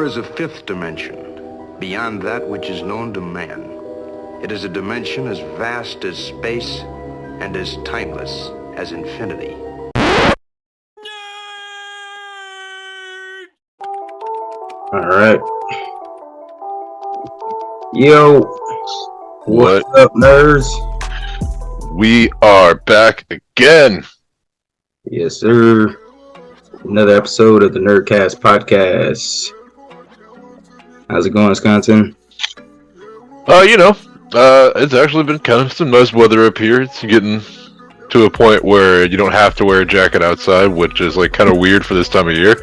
There is a fifth dimension, beyond that which is known to man. It is a dimension as vast as space and as timeless as infinity. All right. Yo, what's up, nerds? We are back again. Yes, sir. Another episode of the Nerdcast Podcast. How's it going, Wisconsin? It's actually been kind of some nice weather up here. It's getting to a point where you don't have to wear a jacket outside, which is like kind of weird for this time of year.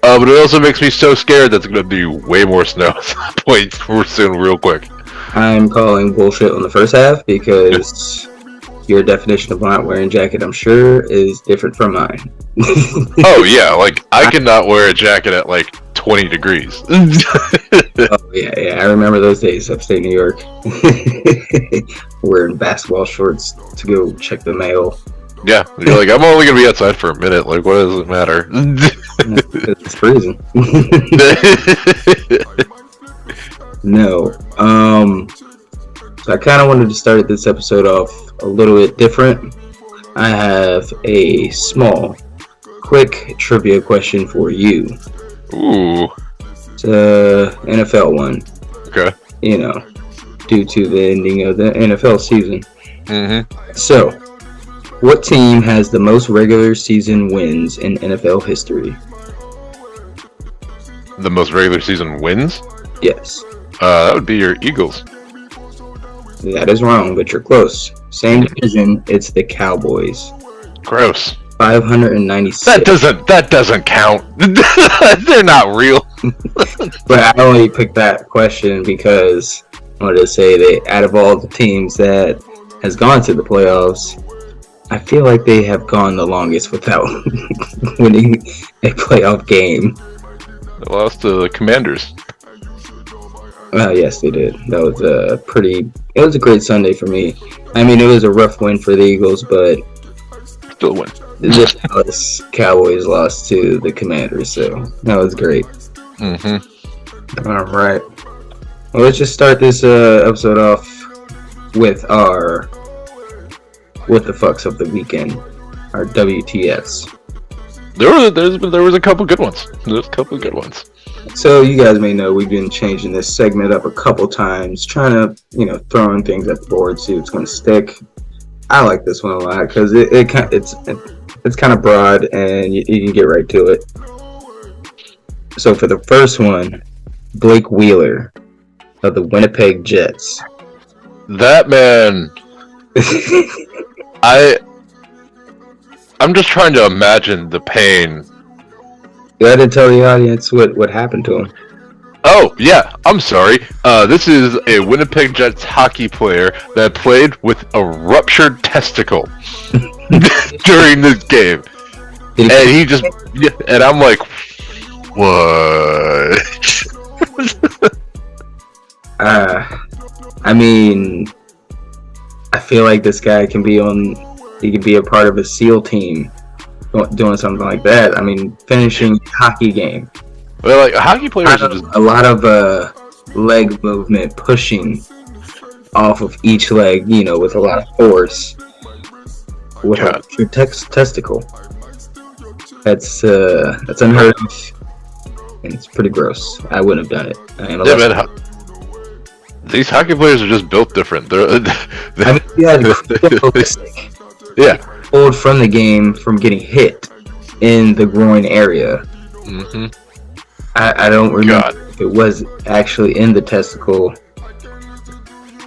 But it also makes me so scared that it's going to be way more snow at some point soon, real quick. I'm calling bullshit on the first half because your definition of not wearing a jacket, I'm sure, is different from mine. Oh, yeah. Like, I cannot wear a jacket at like 20 degrees. Oh, yeah. I remember those days upstate New York. Wearing basketball shorts to go check the mail. Yeah. You're like, I'm only going to be outside for a minute. Like, what does it matter? It's freezing. No. So I kind of wanted to start this episode off a little bit different. I have a small, quick trivia question for you. Ooh. It's a NFL one. Okay. You know, due to the ending of the NFL season. Mm-hmm. So, what team has the most regular season wins in NFL history? The most regular season wins? Yes. That would be your Eagles. That is wrong, but you're close. Same division, it's the Cowboys. Gross. 596. That doesn't count. They're not real. But I only picked that question because I wanted to say that out of all the teams that has gone to the playoffs, I feel like they have gone the longest without winning a playoff game. They lost to the Commanders. Yes, they did. That was it was a great Sunday for me. I mean, it was a rough win for the Eagles, but Still win. the Dallas Cowboys lost to the Commanders, so that was great. Mm-hmm. All right. Well, let's just start this episode off with our What the Fucks of the Weekend, our WTFs. There was a couple good ones. There's a couple good ones. So you guys may know we've been changing this segment up a couple times, trying to, throwing things at the board, see what's going to stick. I like this one a lot because it's kind of broad and you can get right to it. So for the first one, Blake Wheeler of the Winnipeg Jets. That man, I'm just trying to imagine the pain. You had to tell the audience what happened to him. Oh, yeah, I'm sorry. This is a Winnipeg Jets hockey player that played with a ruptured testicle during this game. And I'm like, what? I mean, I feel like this guy can be a part of a SEAL team doing something like that. I mean, finishing a hockey game. Well, like, hockey players are just... A lot of leg movement, pushing off of each leg, with a lot of force. With your testicle. That's unheard of. And it's pretty gross. I wouldn't have done it. These hockey players are just built different. Yeah. Pulled from the game from getting hit in the groin area. Mm-hmm. I don't remember if it was actually in the testicle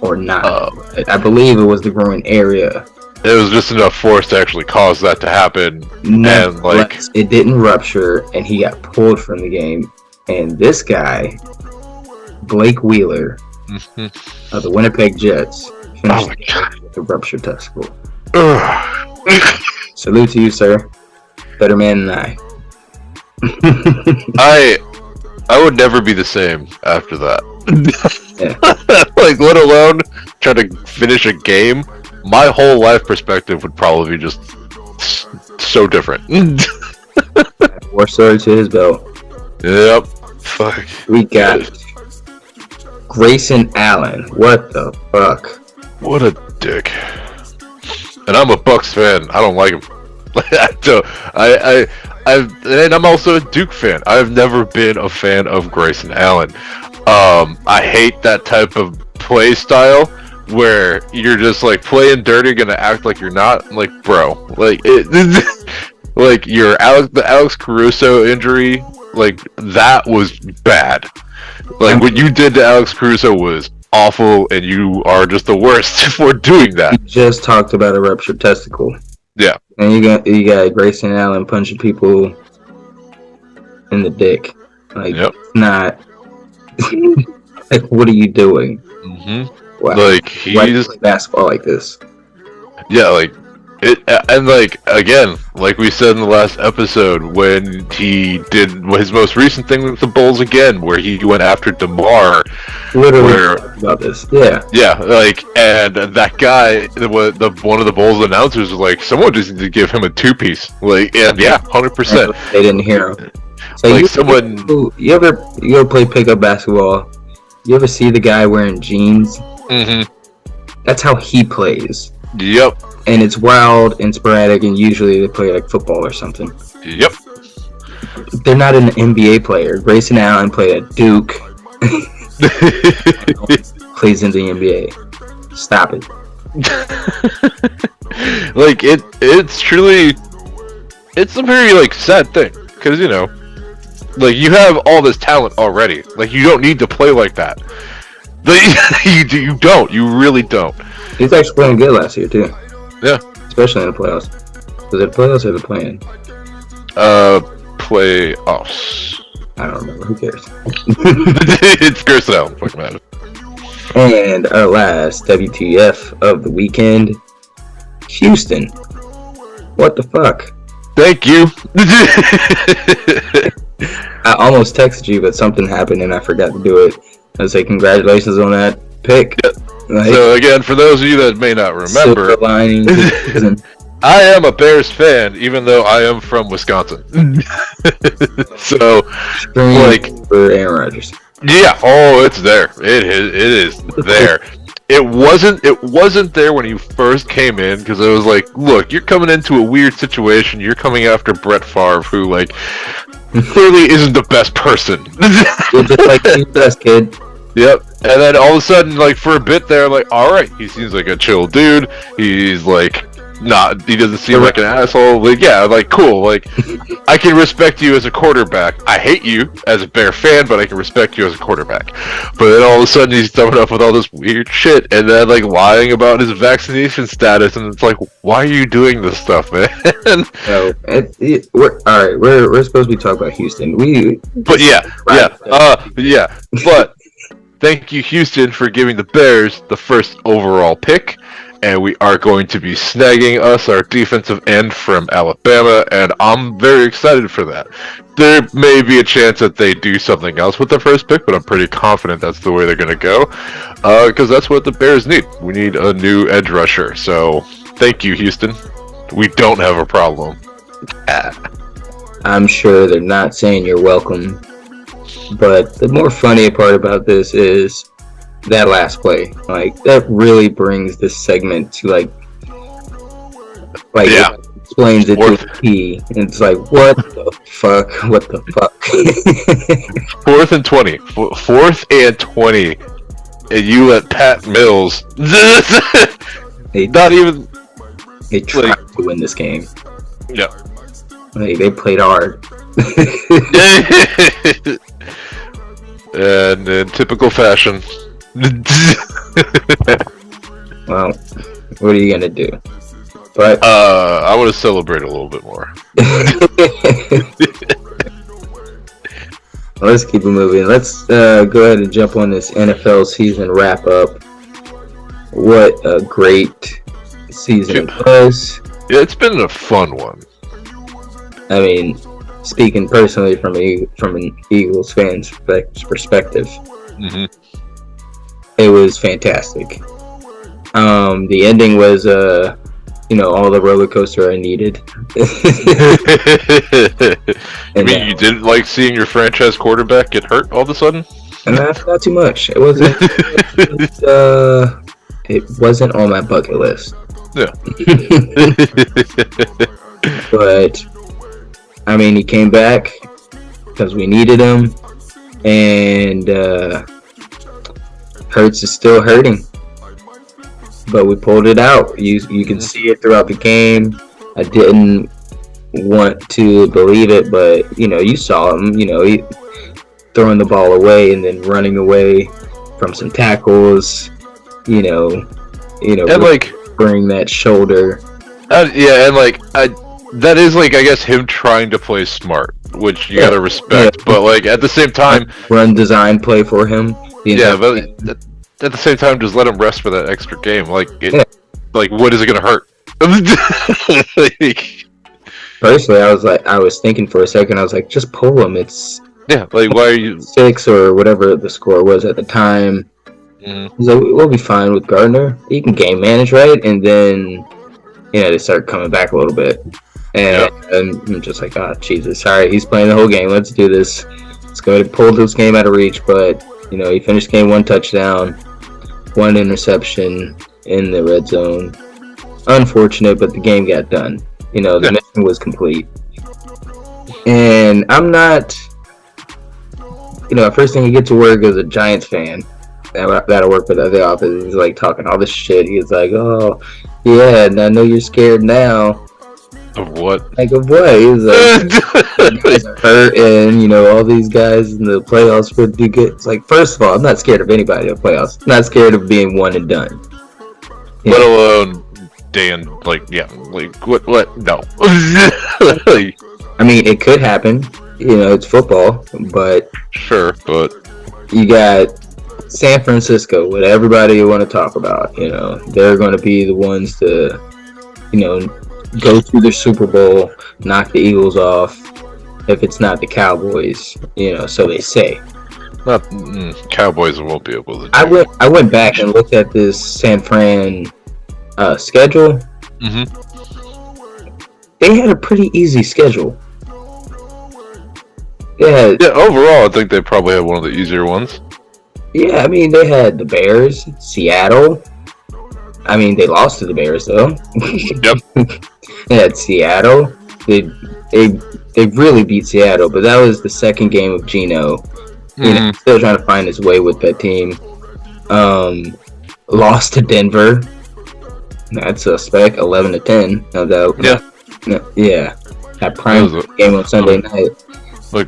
or not. I believe it was the groin area. It was just enough force to actually cause that to happen. It didn't rupture, and he got pulled from the game. And this guy, Blake Wheeler, of the Winnipeg Jets, finished with a ruptured testicle. Salute to you, sir. Better man than I. I would never be the same after that. Yeah. Like, let alone try to finish a game. My whole life perspective would probably be just so different. War sword to his belt. Yep. Fuck. We got Grayson Allen. What the fuck? What a dick. And I'm a Bucks fan. I don't like him. And I'm also a Duke fan. I've never been a fan of Grayson Allen. I hate that type of play style where you're just like playing dirty, gonna act like you're not. Like, bro, like like the Alex Caruso injury, like that was bad. Like what you did to Alex Caruso was awful, and you are just the worst for doing that. You just talked about a ruptured testicle. Yeah. And you got Grayson Allen punching people in the dick. Like, not. Like, what are you doing? Mm-hmm. Wow. Like, why do you play basketball like this? Yeah, like it, and like again, like we said in the last episode, when he did his most recent thing with the Bulls again, where he went after DeMar. Literally about this. Yeah, like, and that guy, one of the Bulls announcers was like, someone just needs to give him a 2-piece. Like, and 100%. They didn't hear him. So like you ever play pickup basketball? You ever see the guy wearing jeans? Mm-hmm. That's how he plays. Yep. And it's wild and sporadic, and usually they play like football or something. Yep. They're not an NBA player. Grayson Allen played at Duke. Plays in the NBA. Stop it. Like it's truly, it's a very like sad thing, because you know, like you have all this talent already. Like you don't need to play like that. You don't. You really don't. He's actually playing good last year too. Yeah. Especially in the playoffs. Was it playoffs or the play-in? Playoffs. I don't remember. Who cares? It's Grayson Allen. Fuck matter. And our last WTF of the weekend, Houston. What the fuck? Thank you. I almost texted you, but something happened and I forgot to do it. I say congratulations on that pick. Yep. Like, so again, for those of you that may not remember, I am a Bears fan, even though I am from Wisconsin. So, like, for Aaron Rodgers. Yeah. Oh, it's there. It is there. It wasn't there when you first came in, because it was like, look, you're coming into a weird situation. You're coming after Brett Favre, who like clearly isn't the best person. You're just like the best kid. Yep. And then all of a sudden, like for a bit there, like, all right, he seems like a chill dude. He's like he doesn't seem like an asshole. Like, yeah, like cool. Like, I can respect you as a quarterback. I hate you as a Bear fan, but I can respect you as a quarterback. But then all of a sudden he's coming up with all this weird shit, and then like lying about his vaccination status, and it's like, why are you doing this stuff, man? No, we're supposed to be talking about Houston. But But thank you, Houston, for giving the Bears the first overall pick. And we are going to be snagging us our defensive end from Alabama, and I'm very excited for that. There may be a chance that they do something else with the first pick, but I'm pretty confident that's the way they're going to go, because that's what the Bears need. We need a new edge rusher. So thank you, Houston. We don't have a problem. I'm sure they're not saying you're welcome, but the more funny part about this is that last play. Like, that really brings this segment to like yeah. It explains it to the T. And it's like, what the fuck? What the fuck? 4th and 20. 4th and 20. And you let Pat Mills They not even tried to win this game. Yeah. Like, they played hard. And in typical fashion. Well, what are you gonna do? But I would have celebrated a little bit more. Let's keep it moving. Let's go ahead and jump on this NFL season wrap up. What a great season it was. Yeah, it's been a fun one. I mean, speaking personally from an Eagles fan's perspective, mm-hmm. It was fantastic. The ending was all the roller coaster I needed. I mean, you didn't like seeing your franchise quarterback get hurt all of a sudden? And not too much. It wasn't on my bucket list. Yeah. But I mean, he came back because we needed him, and Hurts is still hurting, but we pulled it out. You can see it throughout the game. I didn't want to believe it, but you saw him. He throwing the ball away and then running away from some tackles. And like bring that shoulder. That is I guess him trying to play smart, which you gotta respect. But at the same time, run design play for him. But at the same time, just let him rest for that extra game. What is it gonna hurt? Personally, I was thinking for a second. I was like, just pull him. It's why are you 6 or whatever the score was at the time? So we'll be fine with Gardner. He can game manage, right? And then they start coming back a little bit, and I'm just like, oh Jesus, sorry, he's playing the whole game. Let's do this. Let's go ahead and pull this game out of reach. But he finished game 1 touchdown, 1 interception in the red zone. Unfortunate, but the game got done. The mission was complete. And I'm not, first thing you get to work as a Giants fan, that'll work with the office. He's talking all this shit. He's like, oh, yeah, and I know you're scared now. Of what? Of what? He's like, you guys are hurt, and all these guys in the playoffs would do good. It's first of all, I'm not scared of anybody in the playoffs. I'm not scared of being one and done. Let alone Dan. What? No. I mean, it could happen. It's football, but sure, but you got San Francisco, what everybody want to talk about. They're going to be the ones to, go to the Super Bowl, knock the Eagles off. If it's not the Cowboys, so they say. Cowboys won't be able to. I went back and looked at this San Fran schedule. They had a pretty easy schedule. Yeah. Overall, I think they probably had one of the easier ones. Yeah, I mean, they had the Bears, Seattle. I mean, they lost to the Bears, though. Yep. They had Seattle. They really beat Seattle, but that was the second game of Geno. Still trying to find his way with that team. Lost to Denver. That's suspect. 11-10. No doubt. Yeah. That prime game on Sunday night.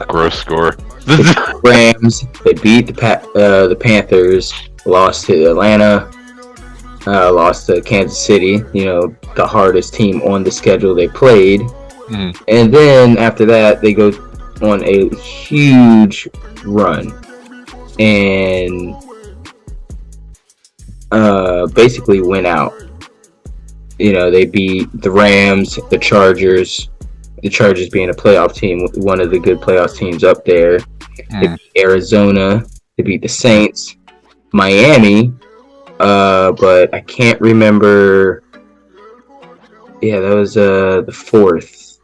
Gross score. The Rams, they beat the Panthers, lost to Atlanta, lost to Kansas City, the hardest team on the schedule they played. And then after that, they go on a huge run and basically went out. They beat the Rams, the Chargers being a playoff team, one of the good playoff teams up there. They beat Arizona. They beat the Saints. Miami. But I can't remember. Yeah, that was the 4th.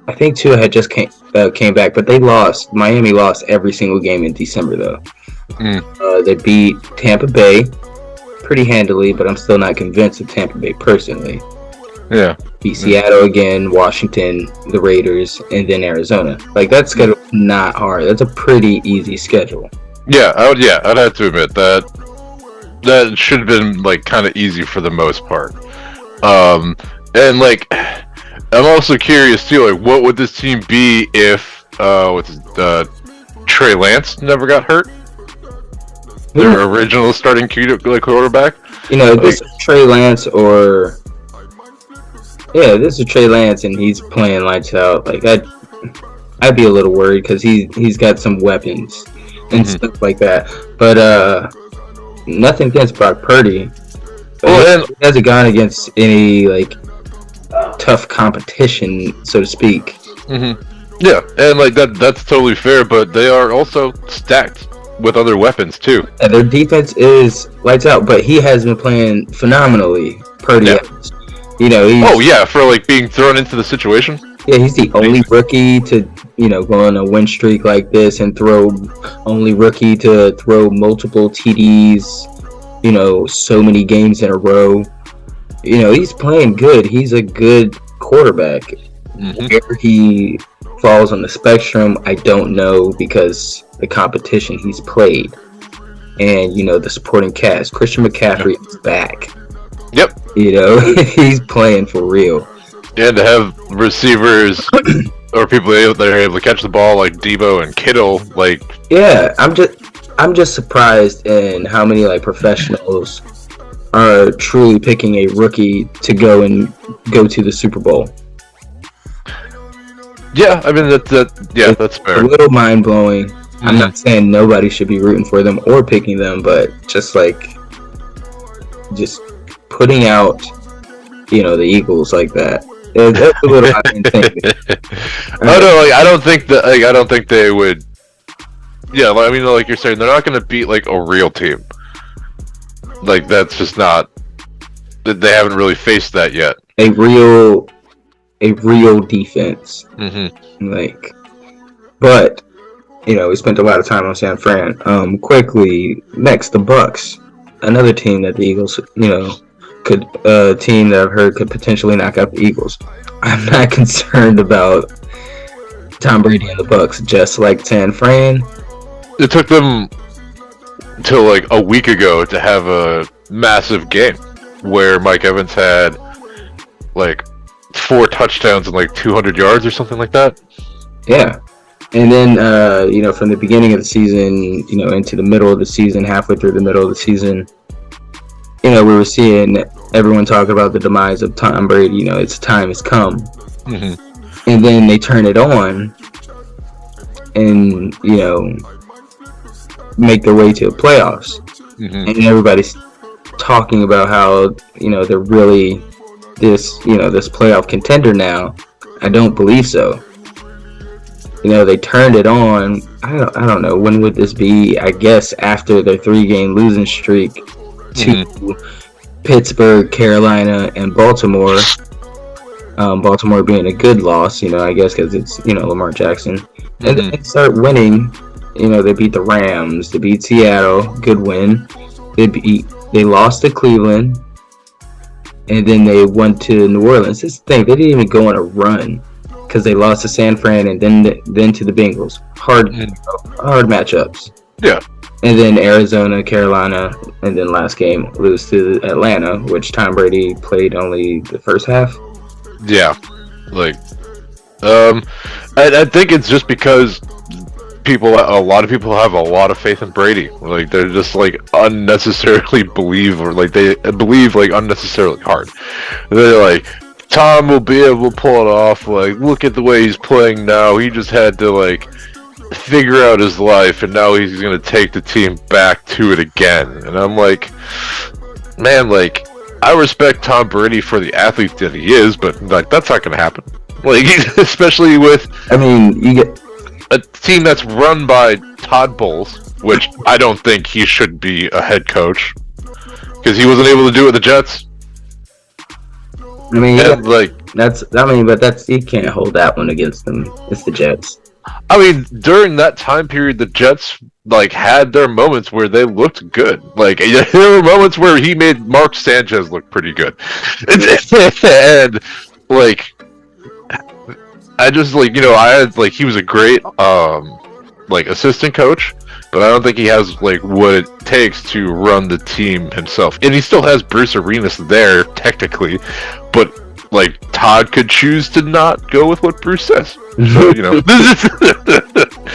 I think Tua had just came back, but they lost. Miami lost every single game in December, though. They beat Tampa Bay pretty handily, but I'm still not convinced of Tampa Bay personally. Yeah. Beat Seattle again, Washington, the Raiders, and then Arizona. That schedule is not hard. That's a pretty easy schedule. Yeah, I'd have to admit that should have been kind of easy for the most part. And I'm also curious too. What would this team be if Trey Lance never got hurt? Their original starting quarterback. This is Trey Lance or. Yeah, this is Trey Lance, and he's playing lights out. I'd be a little worried because he's got some weapons and stuff like that. But nothing against Brock Purdy. Well, he hasn't gone against any tough competition, so to speak. Yeah, and that's totally fair. But they are also stacked. with other weapons too. And their defense is lights out, but he has been playing phenomenally. Purdy, For like being thrown into the situation. Yeah, he's the only rookie to go on a win streak like this and only rookie to throw multiple TDs. So many games in a row. He's playing good. He's a good quarterback. Mm-hmm. Where he falls on the spectrum, I don't know, because the competition he's played and the supporting cast. Christian McCaffrey is back. Yep. He's playing for real. And to have receivers or people that are able to catch the ball like Debo and Kittle, like I'm just surprised in how many professionals are truly picking a rookie to go to the Super Bowl. Yeah, I mean that's fair. A little mind blowing. Mm-hmm. I'm not saying nobody should be rooting for them or picking them, but just putting out the Eagles like that. That's a little I don't think they would. Yeah, I mean, like you're saying, they're not going to beat a real team. That's just not. They haven't really faced that yet. A real defense. Mm-hmm. But we spent a lot of time on San Fran. Quickly, next the Bucks, another team that the Eagles, could team that I've heard could potentially knock out the Eagles. I'm not concerned about Tom Brady and the Bucks, just like San Fran. It took them till a week ago to have a massive game where Mike Evans had 4 touchdowns and 200 yards or something like that. Yeah. And then from the beginning of the season, into the middle of the season, halfway through the middle of the season, we were seeing everyone talk about the demise of Tom Brady. Its time has come. Mm-hmm. And then they turn it on and, make their way to the playoffs. Mm-hmm. And everybody's talking about how, they're really this playoff contender now. I don't believe so. They turned it on. I don't know. When would this be? I guess after their 3-game losing streak to Pittsburgh, Carolina, and Baltimore. Baltimore being a good loss, I guess, because it's, Lamar Jackson. Mm-hmm. And then they start winning. They beat the Rams. They beat Seattle. Good win. They lost to Cleveland. And then they went to New Orleans. This thing, they didn't even go on a run because they lost to San Fran and then to the Bengals. Hard matchups. Yeah. And then Arizona, Carolina, and then last game lose to Atlanta, which Tom Brady played only the first half. Yeah, I think it's just because a lot of people have a lot of faith in Brady. They're just unnecessarily believe, or they believe unnecessarily hard. They're Tom will be able to pull it off. Look at the way he's playing now. He just had to figure out his life, and now he's going to take the team back to it again. And I'm man, I respect Tom Brady for the athlete that he is, but that's not going to happen. Especially with you get a team that's run by Todd Bowles, which I don't think he should be a head coach because he wasn't able to do it with the Jets. But you can't hold that one against them. It's the Jets. During that time period, the Jets had their moments where they looked good. There were moments where he made Mark Sanchez look pretty good, and I just I had he was a great assistant coach, but I don't think he has what it takes to run the team himself. And he still has Bruce Arenas there technically, but Todd could choose to not go with what Bruce says. So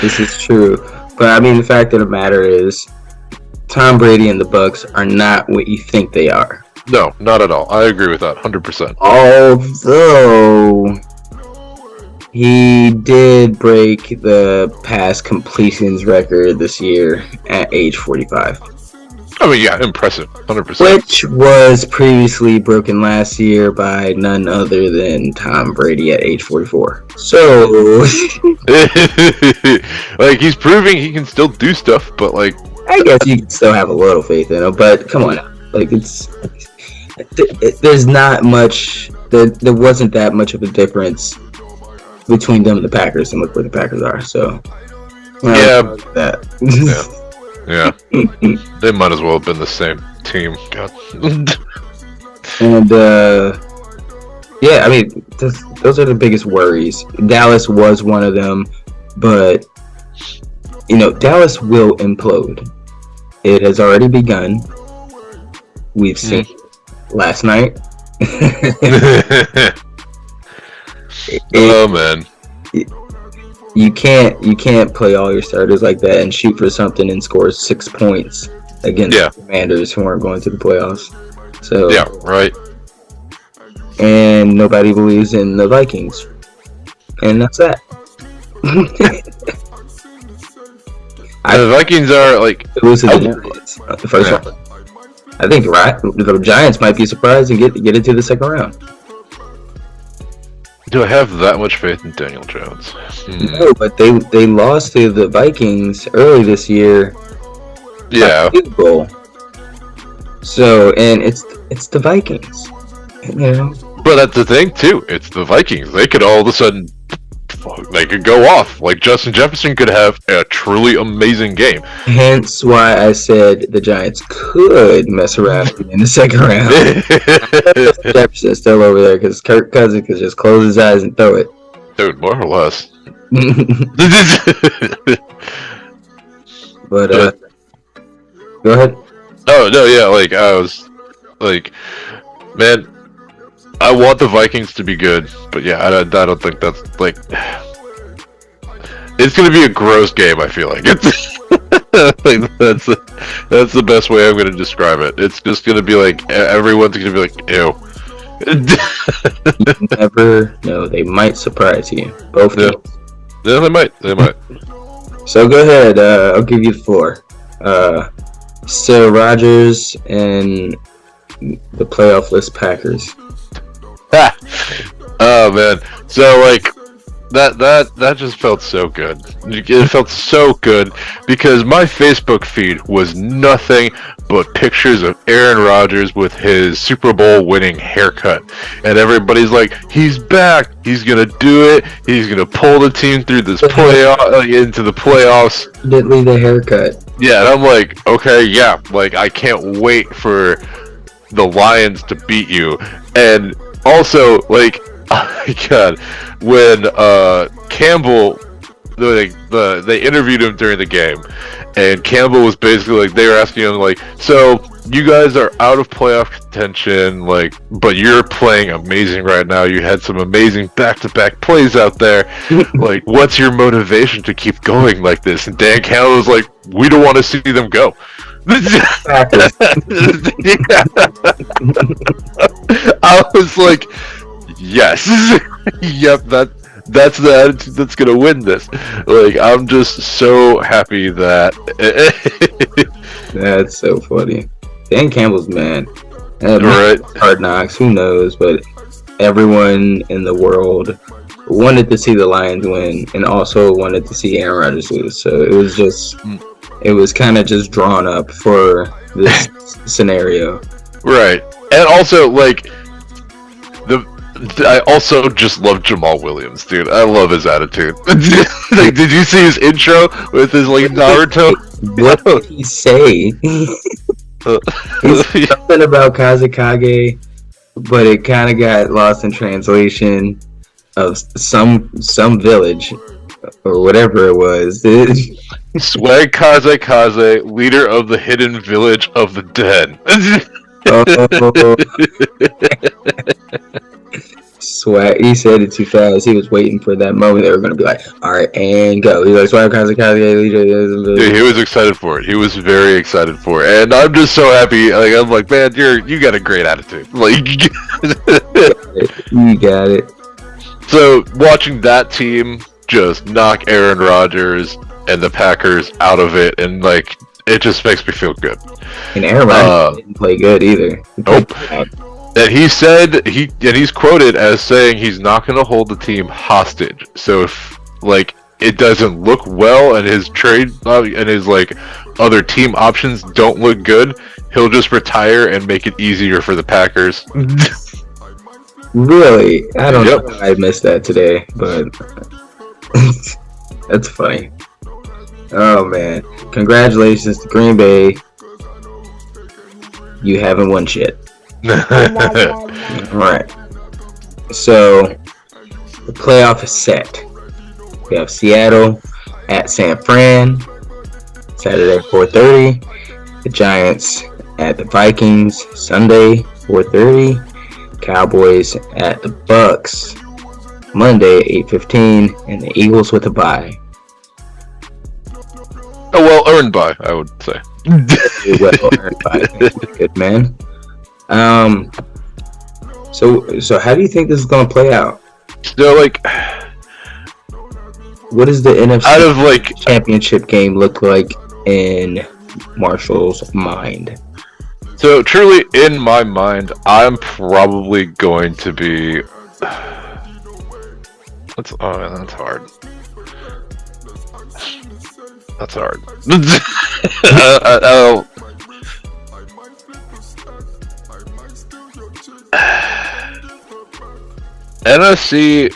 this is true. But the fact of the matter is, Tom Brady and the Bucks are not what you think they are. No, not at all. I agree with that 100%. Although he did break the pass completions record this year at age 45. I mean, yeah, impressive, 100%. Which was previously broken last year by none other than Tom Brady at age 44. So, like, he's proving he can still do stuff, but like, I guess you can still have a little faith in him. But come on, like there's not much. There wasn't that much of a difference between them and the Packers, and look where the Packers are. So, yeah, that. Yeah, they might as well have been the same team. God. And yeah, I mean, those are the biggest worries. Dallas was one of them, but Dallas will implode. It has already begun. We've seen last night. Oh man. You can't play all your starters like that and shoot for something and score 6 points against the Commanders who aren't going to the playoffs. So yeah, right. And nobody believes in the Vikings, and that's that. The Vikings are like lose to the Giants the first round. I think the Giants might be surprised and get into the second round. Do I have that much faith in Daniel Jones? No, but they lost to the Vikings early this year. Yeah. Goal. So, and it's the Vikings. But that's the thing too. It's the Vikings. They could all of a sudden, they could go off. Like Justin Jefferson could have a truly amazing game. Hence why I said the Giants could mess around in the second round. Jefferson's still over there because Kirk Cousins could just close his eyes and throw it. Dude, more or less. But go ahead. Oh no, yeah. Like I was, like, man. I want the Vikings to be good, but yeah, I don't think that's like. It's gonna be a gross game. I feel like it's. Like, that's the best way I'm gonna describe it. It's just gonna be like everyone's gonna be like, ew. You never know. They might surprise you. Both teams. Yeah, they might. So go ahead. I'll give you the floor. So Rodgers and the playoff-less Packers. Oh man, so like that just felt so good. It felt so good because my Facebook feed was nothing but pictures of Aaron Rodgers with his Super Bowl winning haircut, and everybody's like, he's back, he's gonna do it, he's gonna pull the team through this playoff into the playoffs. Didn't leave the haircut. Yeah, and I'm like, okay, yeah, like I can't wait for the Lions to beat you. And also, like, oh my god, when Campbell, they interviewed him during the game, and Campbell was basically like, they were asking him like, so you guys are out of playoff contention, like, but you're playing amazing right now. You had some amazing back-to-back plays out there. Like, what's your motivation to keep going like this? And Dan Campbell was like, we don't want to see them go. I was like, yes, yep, that's the attitude that's gonna win this. Like, I'm just so happy that. That's so funny. Dan Campbell's man. Right. Hard Knocks, who knows? But everyone in the world wanted to see the Lions win, and also wanted to see Aaron Rodgers lose. So it was kind of just drawn up for this scenario. Right. And also, like, I also just love Jamal Williams, dude. I love his attitude. Like, did you see his intro with his, like, Naruto? What did he say? He's something about Kazekage, but it kind of got lost in translation of some village or whatever it was. Swag Kaze, leader of the hidden village of the dead. Swag. He said it too fast. He was waiting for that moment. They were going to be like, all right, and go. He was like, Swag Kaze, leader of the village. Dude, he was excited for it. He was very excited for it. And I'm just so happy. Like, I'm like, man, you got a great attitude. Like, you got it. So, watching that team just knock Aaron Rodgers and the Packers out of it, and like it just makes me feel good. And Aaron Rodgers didn't play good either. Nope. And he said he's quoted as saying he's not going to hold the team hostage. So if it doesn't look well and his trade and his other team options don't look good, he'll just retire and make it easier for the Packers. Really? I don't know. I missed that today, but that's funny. Oh man! Congratulations to Green Bay. You haven't won shit. All right. So the playoff is set. We have Seattle at San Fran, Saturday 4:30. The Giants at the Vikings, Sunday 4:30. Cowboys at the Bucks, Monday 8:15, and the Eagles with a bye. A well-earned bye, I would say. Well-earned bye. Good man. So how do you think this is gonna play out? So what does the NFC out of championship game look like in Marshall's mind? So truly, in my mind, I'm probably going to be. That's hard. That's hard. NFC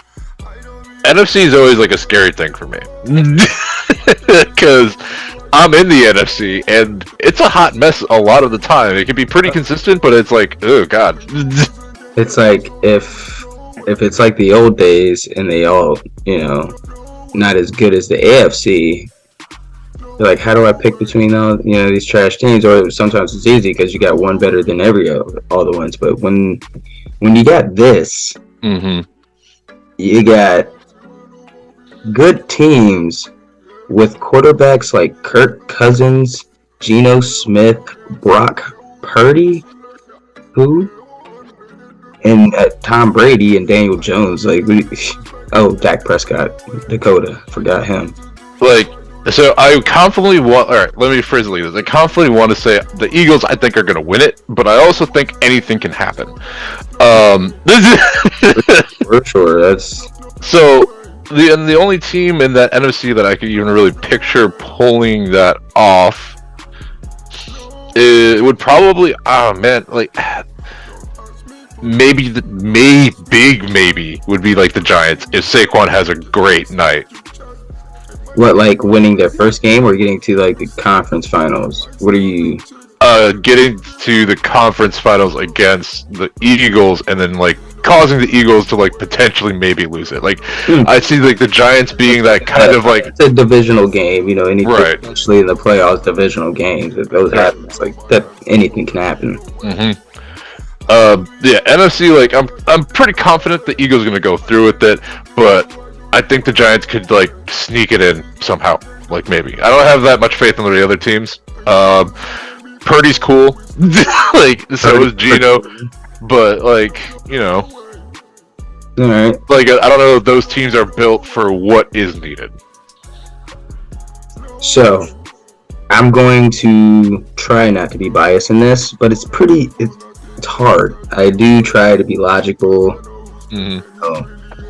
is always a scary thing for me because I'm in the NFC and it's a hot mess a lot of the time. It can be pretty consistent, but it's oh god. It's if it's like the old days and they all not as good as the AFC. They're how do I pick between all these trash teams? Or sometimes it's easy because you got one better than all the ones. But when you got this, you got good teams with quarterbacks like Kirk Cousins, Geno Smith, Brock Purdy, and Tom Brady and Daniel Jones. Dak Prescott, Dakota, forgot him. So I confidently want. All right, let me phrase it like this. I confidently want to say the Eagles, I think, are going to win it, but I also think anything can happen. For sure, that's so. The only team in that NFC that I could even really picture pulling that off, it would probably maybe would be the Giants if Saquon has a great night. What, winning their first game or getting to the conference finals? What are you? Getting to the conference finals against the Eagles and then causing the Eagles to potentially maybe lose it. I see the Giants being that kind of it's a divisional game, anything, right. Especially in the playoffs, divisional games. If those happen, it's that anything can happen. NFC, I'm pretty confident the Eagles are gonna go through with it, but I think the Giants could sneak it in somehow. Maybe. I don't have that much faith in the other teams. Purdy's cool. So is Geno. But Alright. I don't know if those teams are built for what is needed. So I'm going to try not to be biased in this, but it's hard. I do try to be logical.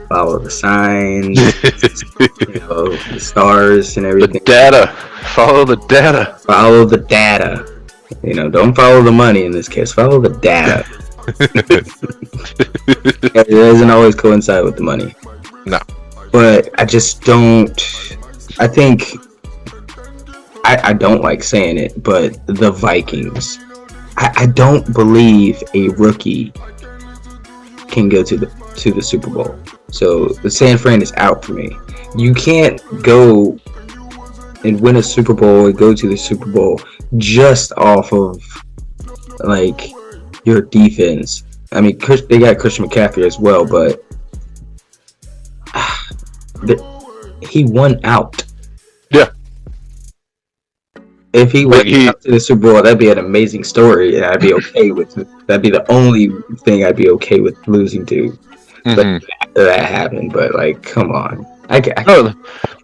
Follow the signs, the stars and everything. The data. Follow the data. Follow the data. Don't follow the money in this case. Follow the data. It doesn't always coincide with the money. No. But I just don't. I think I don't like saying it, but the Vikings. I don't believe a rookie can go to the Super Bowl. So the San Fran is out for me. You can't go and win a Super Bowl and go to the Super Bowl just off of your defense. I mean, they got Christian McCaffrey as well, but he won out. Yeah. If he went out to the Super Bowl, that'd be an amazing story, and I'd be okay with it. That'd be the only thing I'd be okay with losing to. But that happened, but like, come on. No,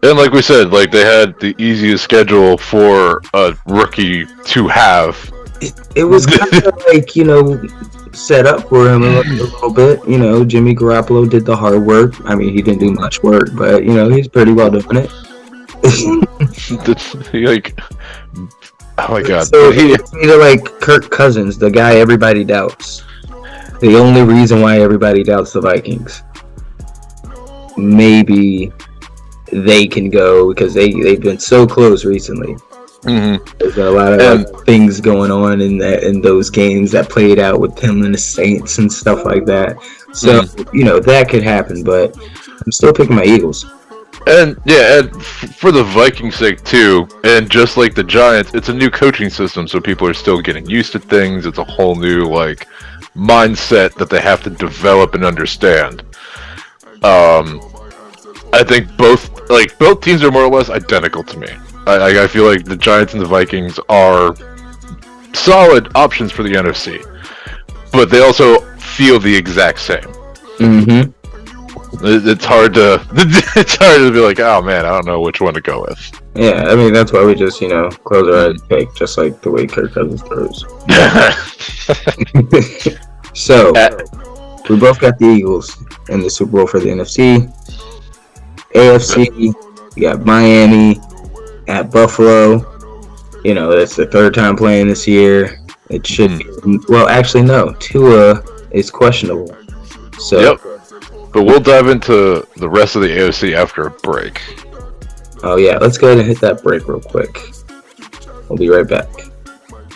and like we said, like they had the easiest schedule for a rookie to have. It was kind of like, set up for him a little bit. Jimmy Garoppolo did the hard work. I mean, he didn't do much work, but he's pretty well doing it. Like, oh my god! So it's either like Kirk Cousins, the guy everybody doubts. The only reason why everybody doubts the Vikings. Maybe they can go because they've been so close recently. Mm-hmm. There's a lot of things going on in those games that played out with him and the Saints and stuff like that. So that could happen, but I'm still picking my Eagles. And for the Vikings' sake too, and just like the Giants, it's a new coaching system, so people are still getting used to things. It's a whole new mindset that they have to develop and understand. I think both teams are more or less identical to me. I feel like the Giants and the Vikings are solid options for the NFC, but they also feel the exact same. Mm-hmm. It's hard to be like, oh man, I don't know which one to go with. Yeah, I mean that's why we just close our eyes and pick, just like the way Kirk Cousins throws. So we both got the Eagles in the Super Bowl for the NFC. AFC, we got Miami at Buffalo. That's the third time playing this year. It should be. Well, actually, no. Tua is questionable. So. Yep. But we'll dive into the rest of the AFC after a break. Oh, yeah. Let's go ahead and hit that break real quick. We'll be right back.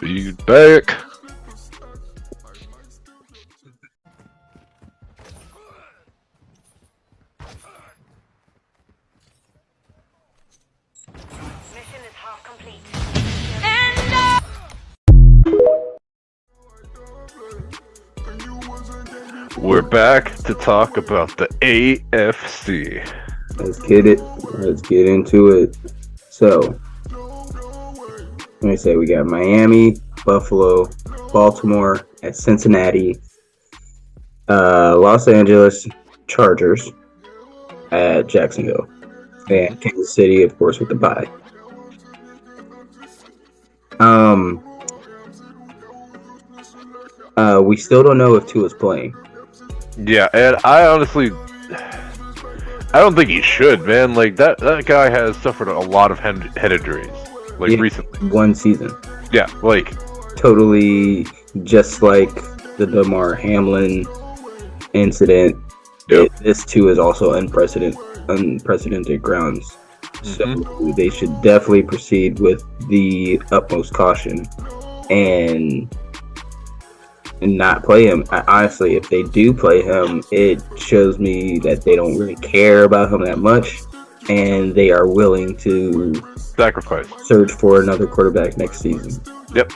Be back. We're back to talk about the AFC. Let's get it. Let's get into it. So, let me say we got Miami, Buffalo, Baltimore at Cincinnati, Los Angeles Chargers at Jacksonville, and Kansas City, of course, with the bye. We still don't know if Tua's playing. Yeah, and I honestly, I don't think he should, man. Like that guy has suffered a lot of head injuries, recently. One season. Yeah, totally, just like the DeMar Hamlin incident. Yep. This too is also unprecedented grounds. Mm-hmm. So they should definitely proceed with the utmost caution and not play him. Honestly, if they do play him, it shows me that they don't really care about him that much, and they are willing to search for another quarterback next season. Yep.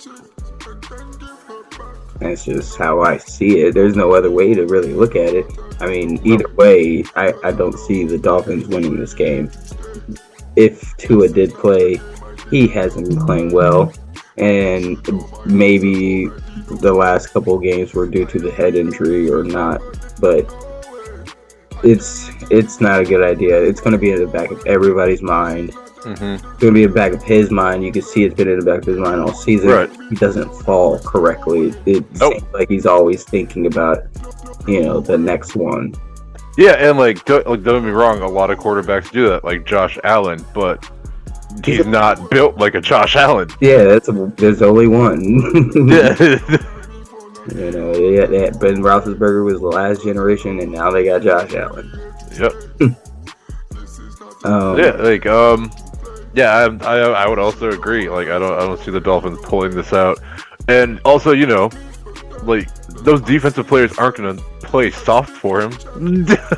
That's just how I see it. There's no other way to really look at it. I mean, either way, I don't see the Dolphins winning this game. If Tua did play, he hasn't been playing well, and maybe the last couple of games were due to the head injury or not, but it's not a good idea. It's going to be in the back of everybody's mind. Mm-hmm. It's going to be in the back of his mind. You can see it's been in the back of his mind all season. Right. He doesn't fall correctly. It seems like he's always thinking about, the next one. Yeah, and don't get me wrong, a lot of quarterbacks do that, like Josh Allen, but he's not built like a Josh Allen. Yeah, there's only one. Yeah. Ben Roethlisberger was the last generation, and now they got Josh Allen. Yep. I would also agree. I don't see the Dolphins pulling this out, and also, those defensive players aren't gonna play soft for him.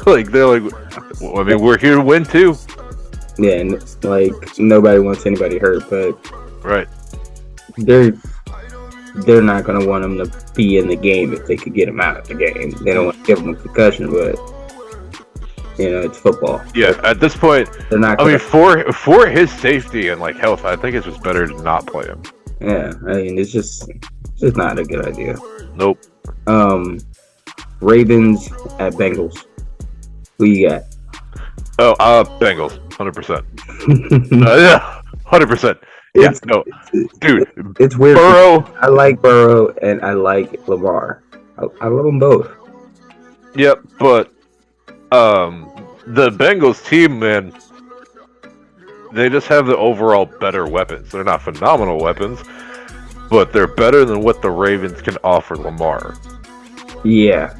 We're here to win too. Yeah, and nobody wants anybody hurt, but right, they're not gonna want him to be in the game if they could get him out of the game. They don't want to give him a concussion, but it's football. Yeah, at this point, they're not. For his safety and health, I think it's just better to not play him. Yeah, I mean it's just not a good idea. Nope. Ravens at Bengals. Who you got? Oh, Bengals, 100%. Yeah, 100%. Yeah, no, dude, It's weird. Burrow. I like Burrow and I like Lamar. I love them both. Yep, but the Bengals team, man, they just have the overall better weapons. They're not phenomenal weapons, but they're better than what the Ravens can offer Lamar. Yeah,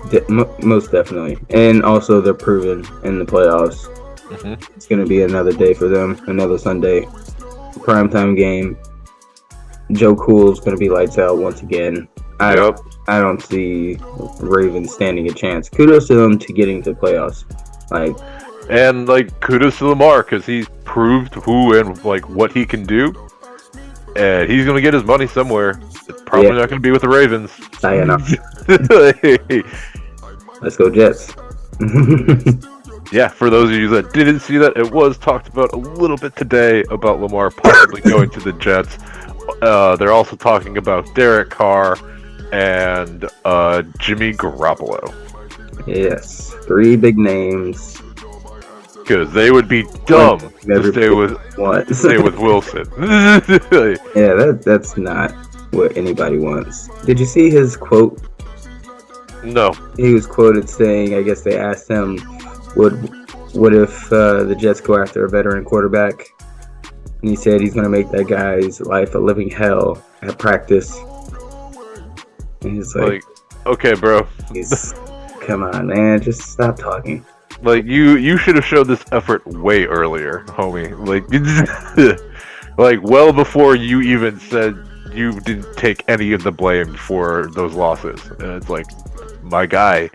most definitely. And also, they're proven in the playoffs. Mm-hmm. It's going to be another day for them, another Sunday. Primetime game. Joe Cool's going to be lights out once again. I don't see Ravens standing a chance. Kudos to them to getting to the playoffs. Kudos to Lamar, because he's proved who and what he can do. And he's going to get his money somewhere. It's probably not going to be with the Ravens. Let's go Jets. Yeah, for those of you that didn't see that, it was talked about a little bit today about Lamar possibly going to the Jets. They're also talking about Derek Carr and Jimmy Garoppolo. Yes, 3 big names. Because they would be dumb to stay with Wilson. Yeah, that's not what anybody wants. Did you see his quote? No. He was quoted saying, I guess they asked him, what if the Jets go after a veteran quarterback? And he said he's going to make that guy's life a living hell at practice. And he's like, okay, bro. Come on, man. Just stop talking. You should have showed this effort way earlier, homie. Well before you even said you didn't take any of the blame for those losses. And it's my guy,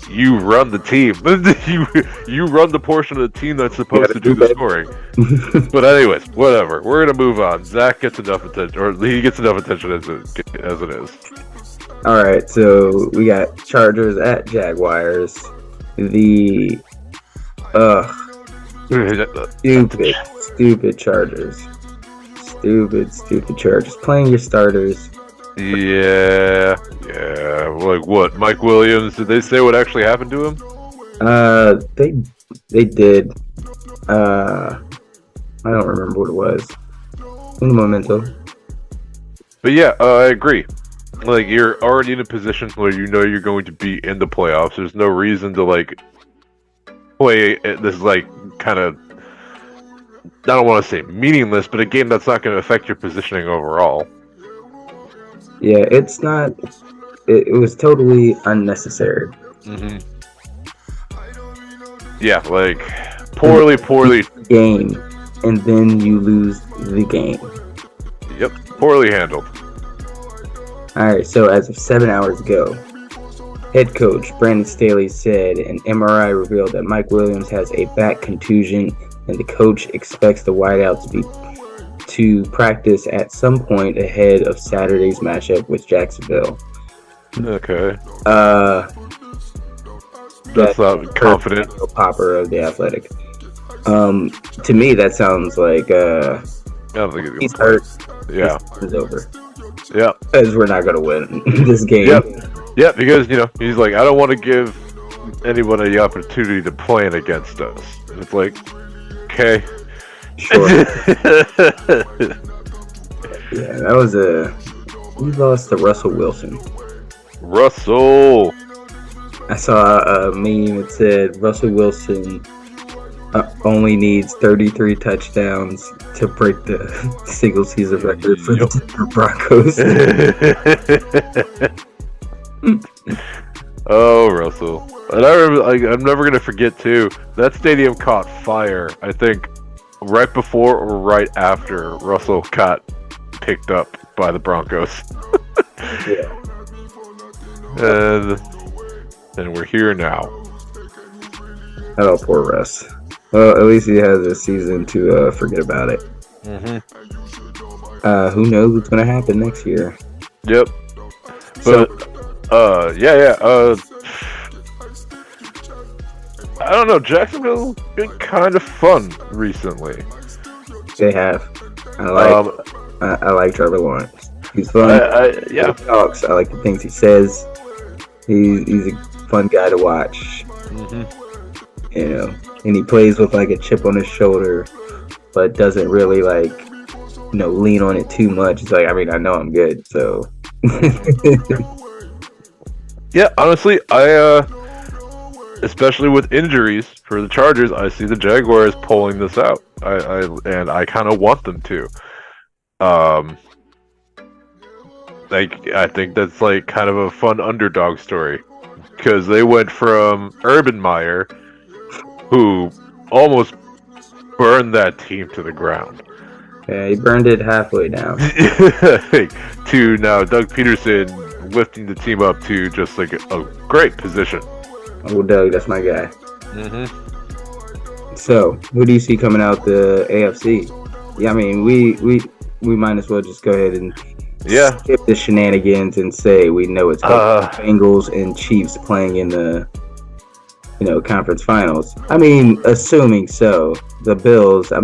you run the team. you run the portion of the team that's supposed to do the scoring. But anyways, whatever. We're gonna move on. Zach gets enough attention, or he gets enough attention as it is. All right, so we got Chargers at Jaguars. The stupid Chargers. Stupid Chargers playing your starters. Yeah. What? Mike Williams? Did they say what actually happened to him? They did. I don't remember what it was. In the memento. But yeah, I agree. You're already in a position where you know you're going to be in the playoffs. There's no reason to play this kind of, I don't want to say meaningless, but a game that's not going to affect your positioning overall. Yeah, it's not. It was totally unnecessary. Mm-hmm. Yeah, poorly game, and then you lose the game. Yep, poorly handled. Alright, so as of 7 hours ago, head coach Brandon Staley said an MRI revealed that Mike Williams has a back contusion, and the coach expects the wideout to practice at some point ahead of Saturday's matchup with Jacksonville. Okay. That's not confident. Popper of The Athletic. To me, that sounds like I don't think he's hurt. Yeah. It's over. Yeah. Because we're not going to win this game. Yep. Yeah, because, he's I don't want to give anyone the opportunity to plan against us. And it's okay. Sure. Yeah, that was we lost to Russell Wilson. Russell! I saw a meme that said Russell Wilson only needs 33 touchdowns to break the single season record for the Denver Broncos. Oh, Russell. And I remember, I'm never going to forget, too, that stadium caught fire, I think, right before or right after Russell got picked up by the Broncos. Yeah. And we're here now. Oh, poor Russ. Well, at least he has a season to forget about it. Mm-hmm. Who knows what's going to happen next year? Yep. But, I don't know. Jacksonville's been kind of fun recently. They have. I like Trevor Lawrence. He's fun. Yeah. He talks. I like the things he says. He's a fun guy to watch. Mm-hmm. and he plays with like a chip on his shoulder, but doesn't really like, lean on it too much. It's like, I mean, I know I'm good, so. Yeah, honestly, especially with injuries for the Chargers, I see the Jaguars pulling this out. I kind of want them to. I think that's like kind of a fun underdog story because they went from Urban Meyer, who almost burned that team to the ground. Yeah, he burned it halfway down. To now Doug Peterson lifting the team up to just like a great position. Oh, Doug, that's my guy. Mm-hmm. So, who do you see coming out the AFC? Yeah, I mean, we might as well just go ahead and skip the shenanigans and say we know it's Bengals and Chiefs playing in the conference finals. I mean, assuming so, the Bills. I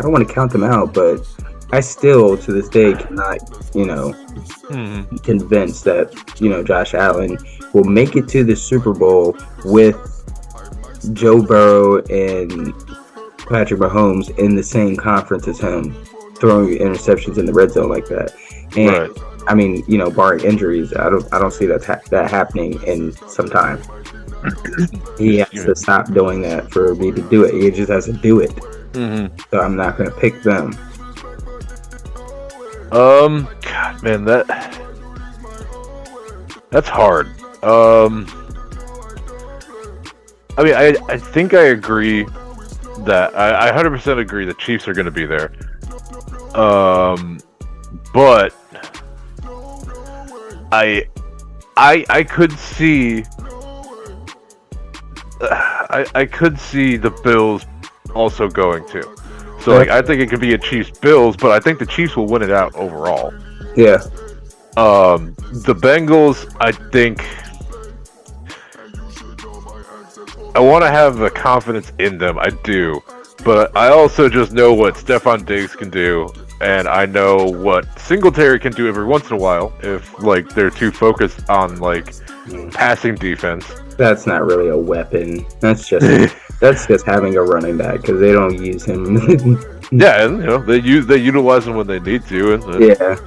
don't want to count them out, but I still to this day cannot be convinced that Josh Allen will make it to the Super Bowl with Joe Burrow and Patrick Mahomes in the same conference as him, throwing interceptions in the red zone like that. And right. I mean, barring injuries, I don't see that happening in some time. He has to stop doing that for me to do it. He just has to do it. Mm-hmm. So I'm not going to pick them. God, man, that's hard. I mean, I think I agree that I 100% agree the Chiefs are going to be there. But I could see I could see the Bills also going to. So like I think it could be a Chiefs-Bills, but I think the Chiefs will win it out overall. Yeah. The Bengals, I think I want to have the confidence in them. I do, but I also just know what Stephon Diggs can do, and I know what Singletary can do every once in a while if like they're too focused on like passing defense. That's not really a weapon. That's just having a running back because they don't use him. Yeah, and they utilize him when they need to. And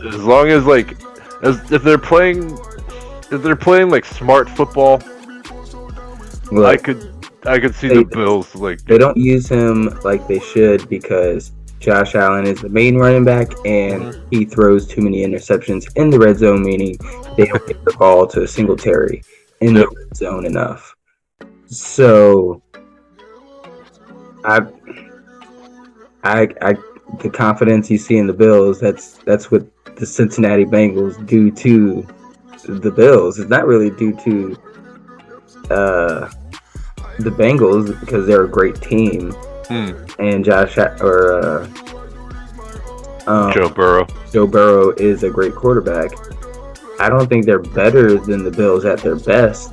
as long as like if they're playing like smart football, look, I could see the Bills like they don't use him like they should because Josh Allen is the main running back and he throws too many interceptions in the red zone, meaning they don't get the ball to Singletary in the red zone enough. So the confidence you see in the Bills, that's what the Cincinnati Bengals do to the Bills. It's not really due to the Bengals because they're a great team. And Joe Burrow is a great quarterback. I don't think they're better than the Bills at their best.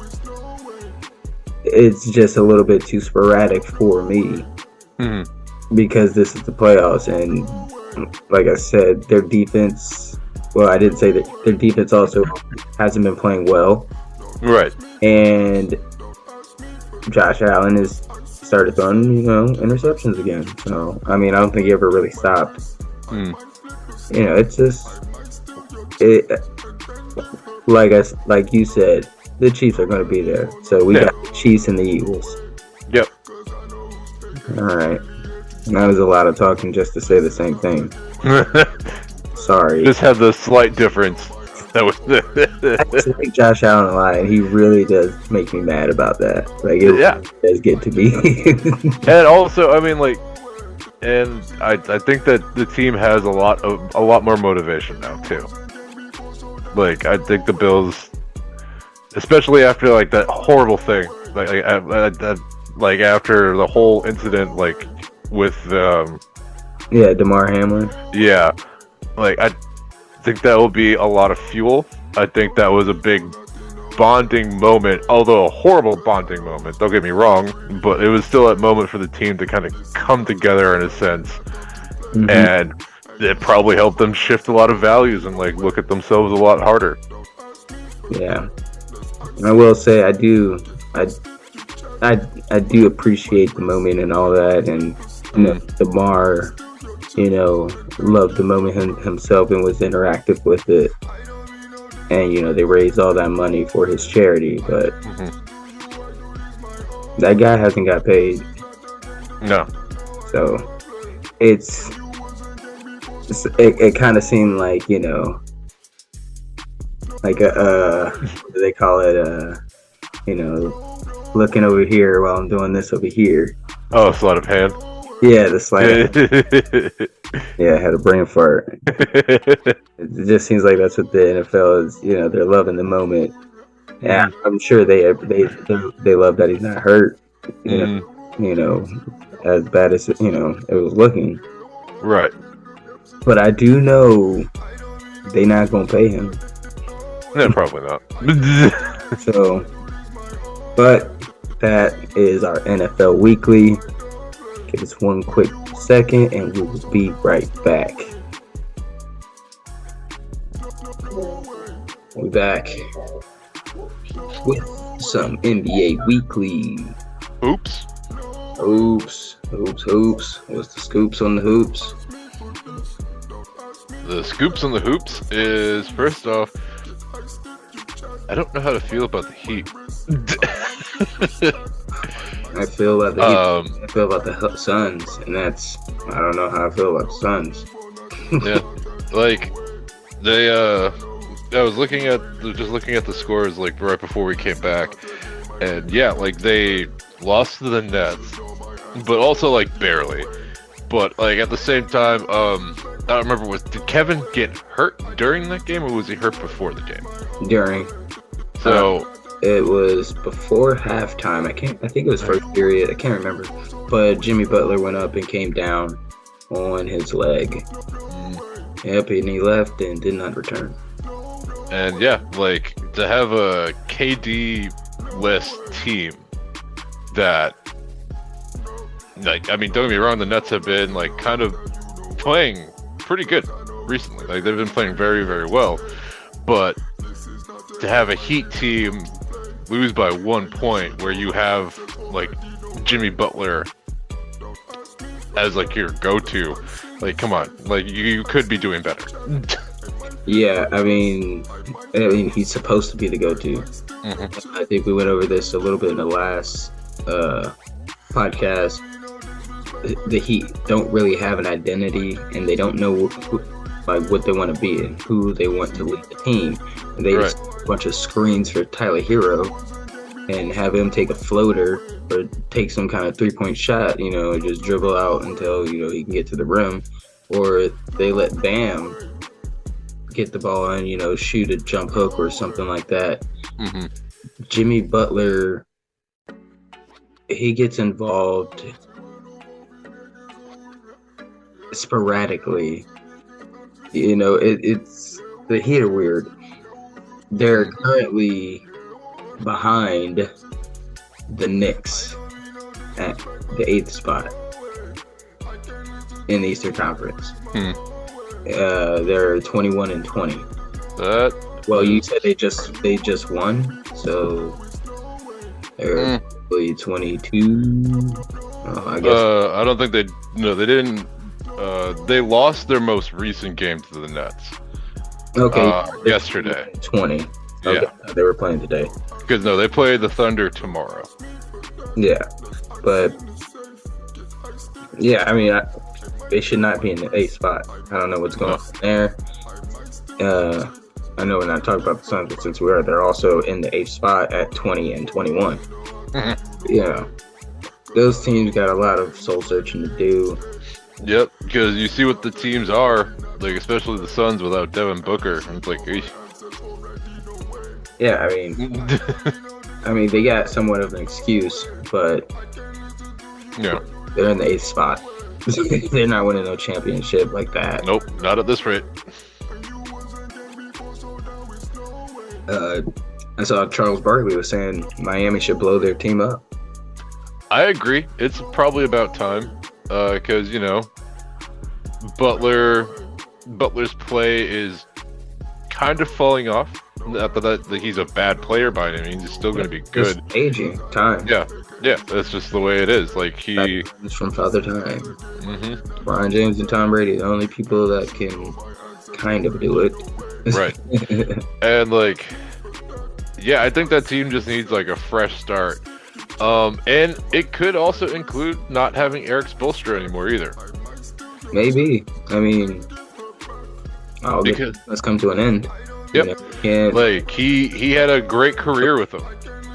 It's just a little bit too sporadic for me because this is the playoffs, and like I said, their defense. Well, I didn't say that their defense also hasn't been playing well, right? And Josh Allen has started throwing, interceptions again. So I mean, I don't think he ever really stopped. It's just like you said, the Chiefs are going to be there. So we got the Chiefs and the Eagles. Yep. All right. That was a lot of talking just to say the same thing. Sorry. Just have the slight difference. That was I think Josh Allen a lot, and he really does make me mad about that. Like it really does get to me. And also, I mean, like, and I think that the team has a lot more motivation now too. Like I think the Bills, especially after like that horrible thing, like after the whole incident, like with Damar Hamlin. Yeah, like I think that will be a lot of fuel. I think that was a big bonding moment, although a horrible bonding moment, don't get me wrong, but it was still that moment for the team to kind of come together in a sense. And it probably helped them shift a lot of values and like look at themselves a lot harder. Yeah. I will say I I do appreciate the moment and all that, and DeMar, loved the moment himself and was interactive with it, and they raised all that money for his charity, but that guy hasn't got paid. No. So it kind of seemed like like what do they call it? Looking over here while I'm doing this over here. Oh, sleight of hand. Yeah, the sleight. Yeah, I had a brain fart. It just seems like that's what the NFL is. They're loving the moment. Yeah, I'm sure they love that he's not hurt. As bad as it was looking. Right. But I do know they not gonna pay him. No, probably not. So, but that is our NFL Weekly. Give us one quick second and we will be right back. We're back with some NBA Weekly. Oops. What's the scoops on the hoops? The scoops on the hoops is, first off, I don't know how to feel about the Heat. I feel about the Heat. I feel about the Suns, and I don't know how I feel about the Suns. Yeah, like I was looking at the scores like right before we came back, and yeah, like they lost to the Nets, but also like barely. But like at the same time, I don't remember, did Kevin get hurt during that game or was he hurt before the game? During. So it was before halftime. I think it was first period. I can't remember. But Jimmy Butler went up and came down on his leg. Yep, and he left and did not return. And yeah, like to have a KD-less team that, like, I mean, don't get me wrong, the Nets have been like kind of playing pretty good recently. Like they've been playing very, very well. But to have a Heat team lose by 1 point where you have like Jimmy Butler as like your go-to, like come on, like you could be doing better. Yeah, I mean he's supposed to be the go-to. I think we went over this a little bit in the last podcast. The Heat don't really have an identity, and they don't know what they want to be and who they want to lead the team. And they just a bunch of screens for Tyler Hero and have him take a floater or take some kind of 3-point shot, just dribble out until he can get to the rim, or they let Bam get the ball and shoot a jump hook or something like that. Jimmy Butler, he gets involved sporadically. It's the Heat are weird. They're currently behind the Knicks at the 8th spot in the Eastern Conference. They're 21-20. Well, you said they just won, so they're probably 22. I guess. I don't think they didn't. They lost their most recent game to the Nets. Okay. Yesterday. 20. Okay. Yeah. They were playing today. Because they play the Thunder tomorrow. Yeah, but yeah, I mean, they should not be in the 8th spot. I don't know what's going on there. I know we're not talking about the Suns, but since we are, they're also in the 8th spot at 20-21. Those teams got a lot of soul searching to do. Yep, because you see what the teams are, like especially the Suns without Devin Booker, and it's like, eesh. Yeah, I mean, they got somewhat of an excuse, but they're in the 8th spot. They're not winning no championship like that. Nope, not at this rate. I saw Charles Barkley was saying Miami should blow their team up. I agree. It's probably about time. Because, Butler's play is kind of falling off. Not that he's a bad player by any means. He's still going to be good. Just aging time. Yeah, that's just the way it is. Like It's from Father Time. Mm-hmm. LeBron James and Tom Brady, the only people that can kind of do it. Right. And like, yeah, I think that team just needs like a fresh start. And it could also include not having Eric Spoelstra anymore either. Maybe. I mean, let's come to an end. Yep. Like he had a great career with them.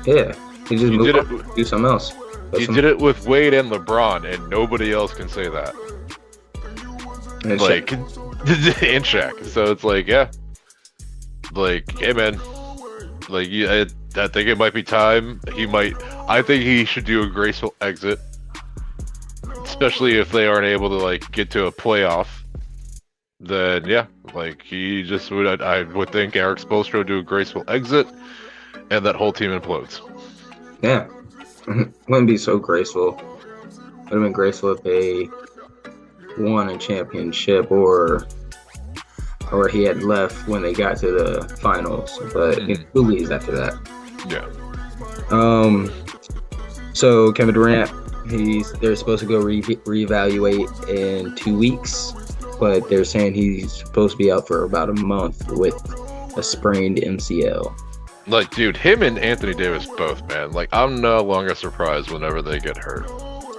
Yeah. He just moved on to do something else. He did it with Wade and LeBron, and nobody else can say that. And like, and Shaq. So it's like, yeah. Like, hey man. Like, I think it might be time. I think he should do a graceful exit. Especially if they aren't able to, like, get to a playoff. Then, yeah. Like, he just would, I would think Eric Spoelstra would do a graceful exit. And that whole team implodes. Yeah. Wouldn't be so graceful. Would have been graceful if they won a championship or he had left when they got to the finals. But who leaves after that? Yeah. So Kevin Durant, they're supposed to go reevaluate in 2 weeks, but they're saying he's supposed to be out for about a month with a sprained MCL. Like, dude, him and Anthony Davis both, man. Like, I'm no longer surprised whenever they get hurt.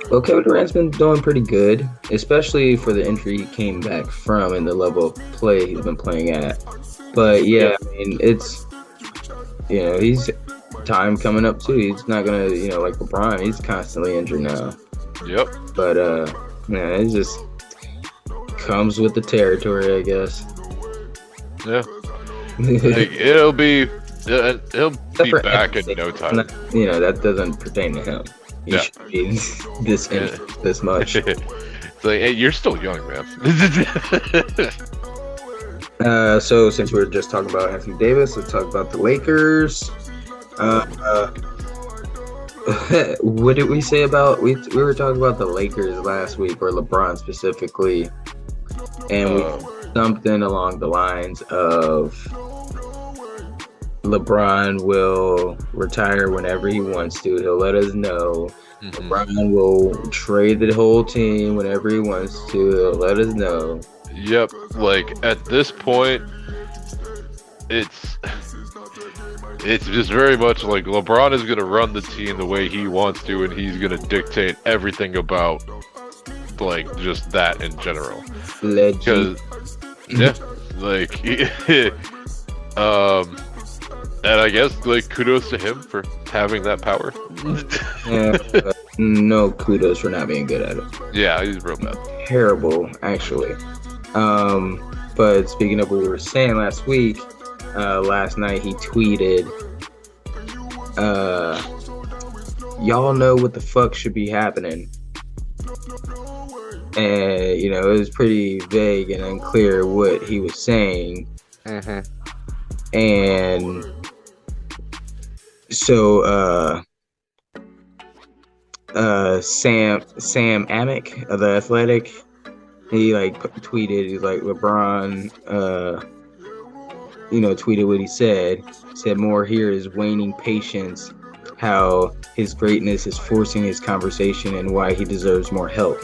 Well, Kevin Durant's been doing pretty good, especially for the injury he came back from and the level of play he's been playing at. But, yeah, I mean, it's, he's time coming up, too. He's not going to, like LeBron, he's constantly injured now. Yep. But, it just comes with the territory, I guess. Yeah. Like, he'll be back in no time. That doesn't pertain to him. He should be this injured this much. It's like, hey, you're still young, man. So since we were just talking about Anthony Davis, let's talk about the Lakers. What did we say about we were talking about the Lakers last week, or LeBron specifically, and we something along the lines of LeBron will retire whenever he wants to. He'll let us know. Mm-hmm. LeBron will trade the whole team whenever he wants to. He'll let us know. Yep. Like, at this point, it's just very much like LeBron is going to run the team the way he wants to, and he's going to dictate everything about, like, just that in general. Legend. Yeah. Like, and I guess, like, kudos to him for having that power. Yeah, no kudos for not being good at it. Yeah, he's real bad. Terrible, actually. But speaking of what we were saying last week, last night he tweeted, y'all know what the fuck should be happening. And, it was pretty vague and unclear what he was saying. Mm-hmm. And so Sam Amick of The Athletic, he tweeted, he's like, LeBron tweeted what he said more here is waning patience, how his greatness is forcing his conversation and why he deserves more help.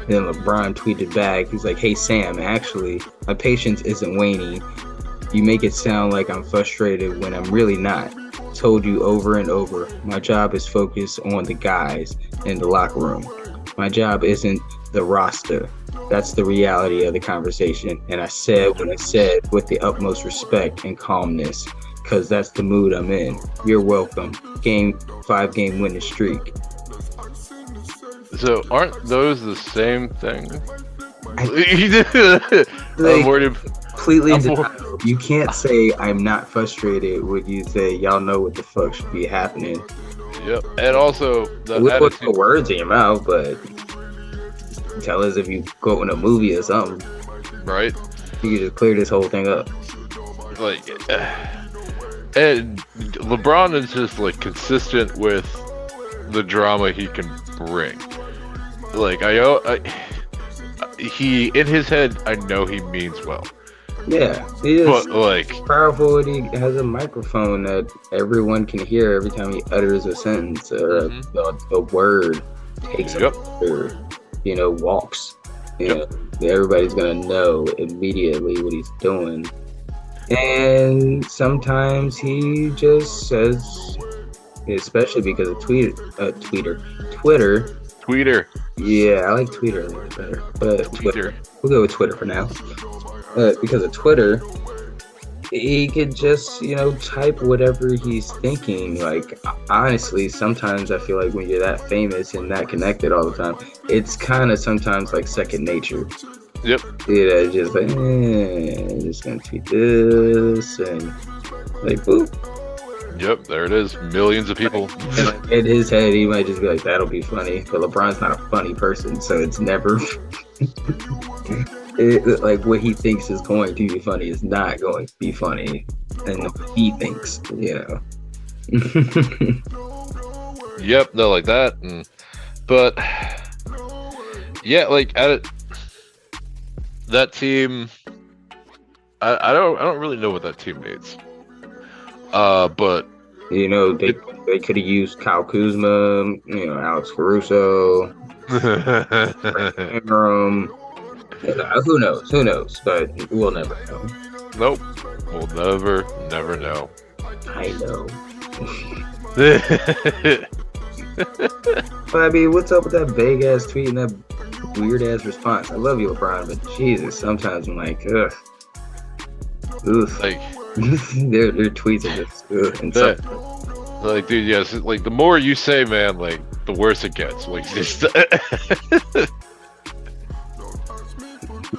Then LeBron tweeted back, he's like, hey Sam, actually my patience isn't waning. You make it sound like I'm frustrated when I'm really not. Told you over and over, my job is focused on the guys in the locker room. My job isn't the roster. That's the reality of the conversation. And I said what I said with the utmost respect and calmness, because that's the mood I'm in. You're welcome. 5-game winning streak. So aren't those the same thing? Completely. You can't say I'm not frustrated when you say y'all know what the fuck should be happening. Yep. And also put the words in your mouth, but tell us if you go in a movie or something. Right. You can just clear this whole thing up. Like, and LeBron is just like consistent with the drama he can bring. Like he in his head, I know he means well. Yeah, he is But like, powerful. And he has a microphone that everyone can hear every time he utters a sentence or a word, takes a or walks. Everybody's gonna know immediately what he's doing. And sometimes he just says, especially because of Twitter. Yeah, I like Twitter a little better, but Twitter. We'll go with Twitter for now. Because of Twitter, he could just, type whatever he's thinking. Like, honestly, sometimes I feel like when you're that famous and that connected all the time, it's kind of sometimes like second nature. Yep. Just like, I'm just gonna tweet this and like, boop. Yep, there it is. Millions of people. And like, in his head, he might just be like, that'll be funny. But LeBron's not a funny person, so it's never. Like, what he thinks is going to be funny is not going to be funny. And what he thinks, Yep, no, like that. But, yeah, like, that team, I don't really know what that team needs. But they could have used Kyle Kuzma, Alex Caruso, Ingram. Who knows? But we'll never know. Nope, we'll never know. I know. But I mean, what's up with that vague ass tweet and that weird ass response? I love you, LeBron, but Jesus, sometimes I'm like, ugh. Like, their tweets are just like, dude, yes, like the more you say, man, like the worse it gets. Like, just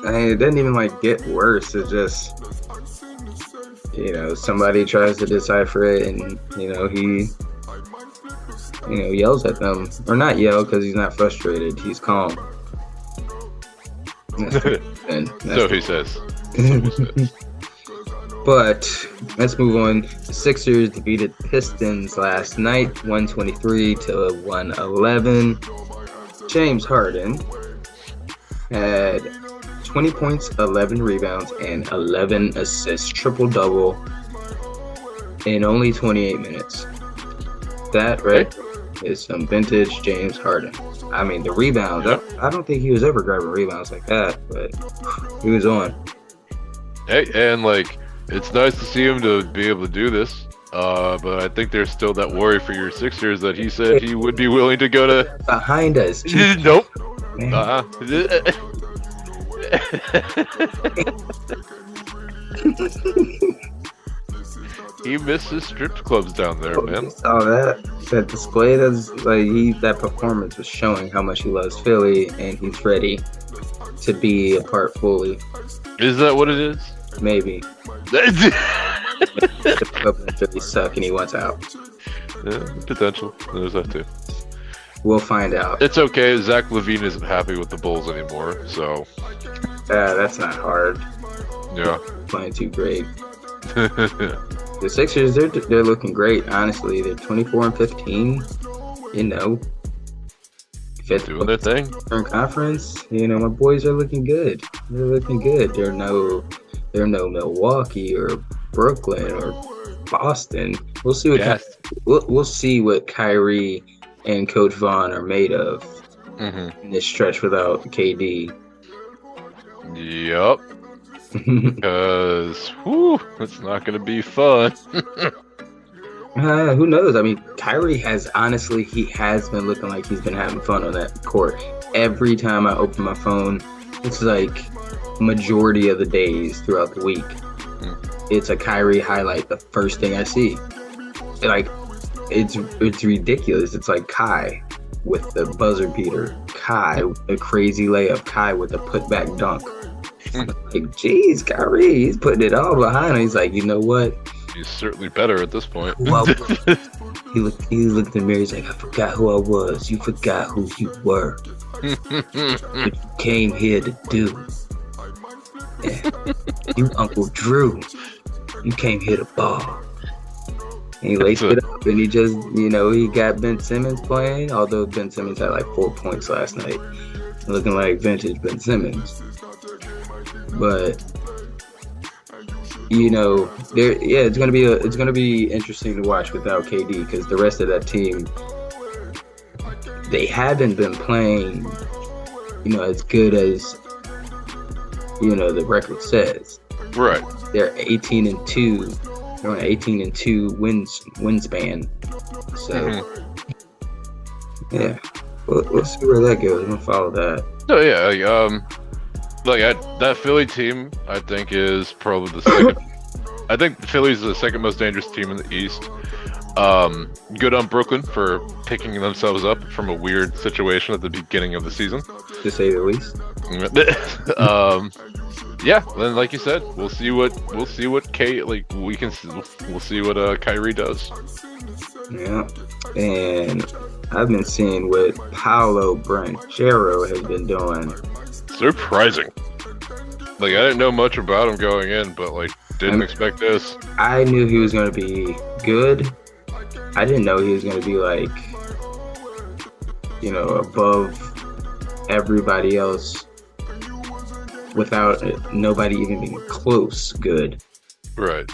it doesn't even like get worse. It's just somebody tries to decipher it, and he yells at them, or not yell because he's not frustrated. He's calm. So he says. But let's move on. The Sixers defeated Pistons last night, 123-111. James Harden had 20 points, 11 rebounds, and 11 assists, triple-double in only 28 minutes. That is some vintage James Harden. I mean, the rebounds, I don't think he was ever grabbing rebounds like that, but he was on. Hey, and like, it's nice to see him to be able to do this. But I think there's still that worry for your Sixers that he said he would be willing to go to behind us. Nope. He misses strip clubs down there, man. You saw that display. That performance was showing how much he loves Philly, and he's ready to be a part fully. Is that what it is? Maybe. Philly suck, and he wants out. Yeah, potential. There's that too. We'll find out. It's okay. Zach LaVine isn't happy with the Bulls anymore, so. That's not hard. Yeah. Playing too great. The Sixers, they're looking great. Honestly, they're 24-15. Fifth doing their thing. Conference. My boys are looking good. They're looking good. They're no Milwaukee or Brooklyn or Boston. We'll see what we'll see what Kyrie and Coach Vaughn are made of in this stretch without KD. Yup. Because it's not going to be fun. Who knows? I mean, Kyrie has been looking like he's been having fun on that court. Every time I open my phone, it's like majority of the days throughout the week, it's a Kyrie highlight. The first thing I see, like, it's ridiculous. It's like Kai with the buzzer beater, Kai with the crazy layup, Kai with the putback dunk. Like, geez, Kyrie, he's putting it all behind him. He's like, you know what? He's certainly better at this point. Well, he looked in the mirror. He's like, I forgot who I was. You forgot who you were. What you came here to do. Yeah. You Uncle Drew. You came here to ball. And he laced it up, and he just, he got Ben Simmons playing. Although Ben Simmons had like 4 points last night, looking like vintage Ben Simmons. But you know, it's gonna be interesting to watch without KD because the rest of that team, they haven't been playing, as good as the record says. Right. They're 18-2. They're on an 18-2 win span. So yeah, we'll see where that goes. I'm gonna follow that. So yeah, that Philly team, I think, is probably the second. I think Philly's the second most dangerous team in the East. Good on Brooklyn for picking themselves up from a weird situation at the beginning of the season, to say the least. Yeah, then like you said, we'll see what Kyrie does. Yeah, and I've been seeing what Paolo Banchero has been doing. Surprising. I didn't know much about him going in, but didn't expect this. I knew he was going to be good. I didn't know he was going to be above everybody else without nobody even being close good. Right.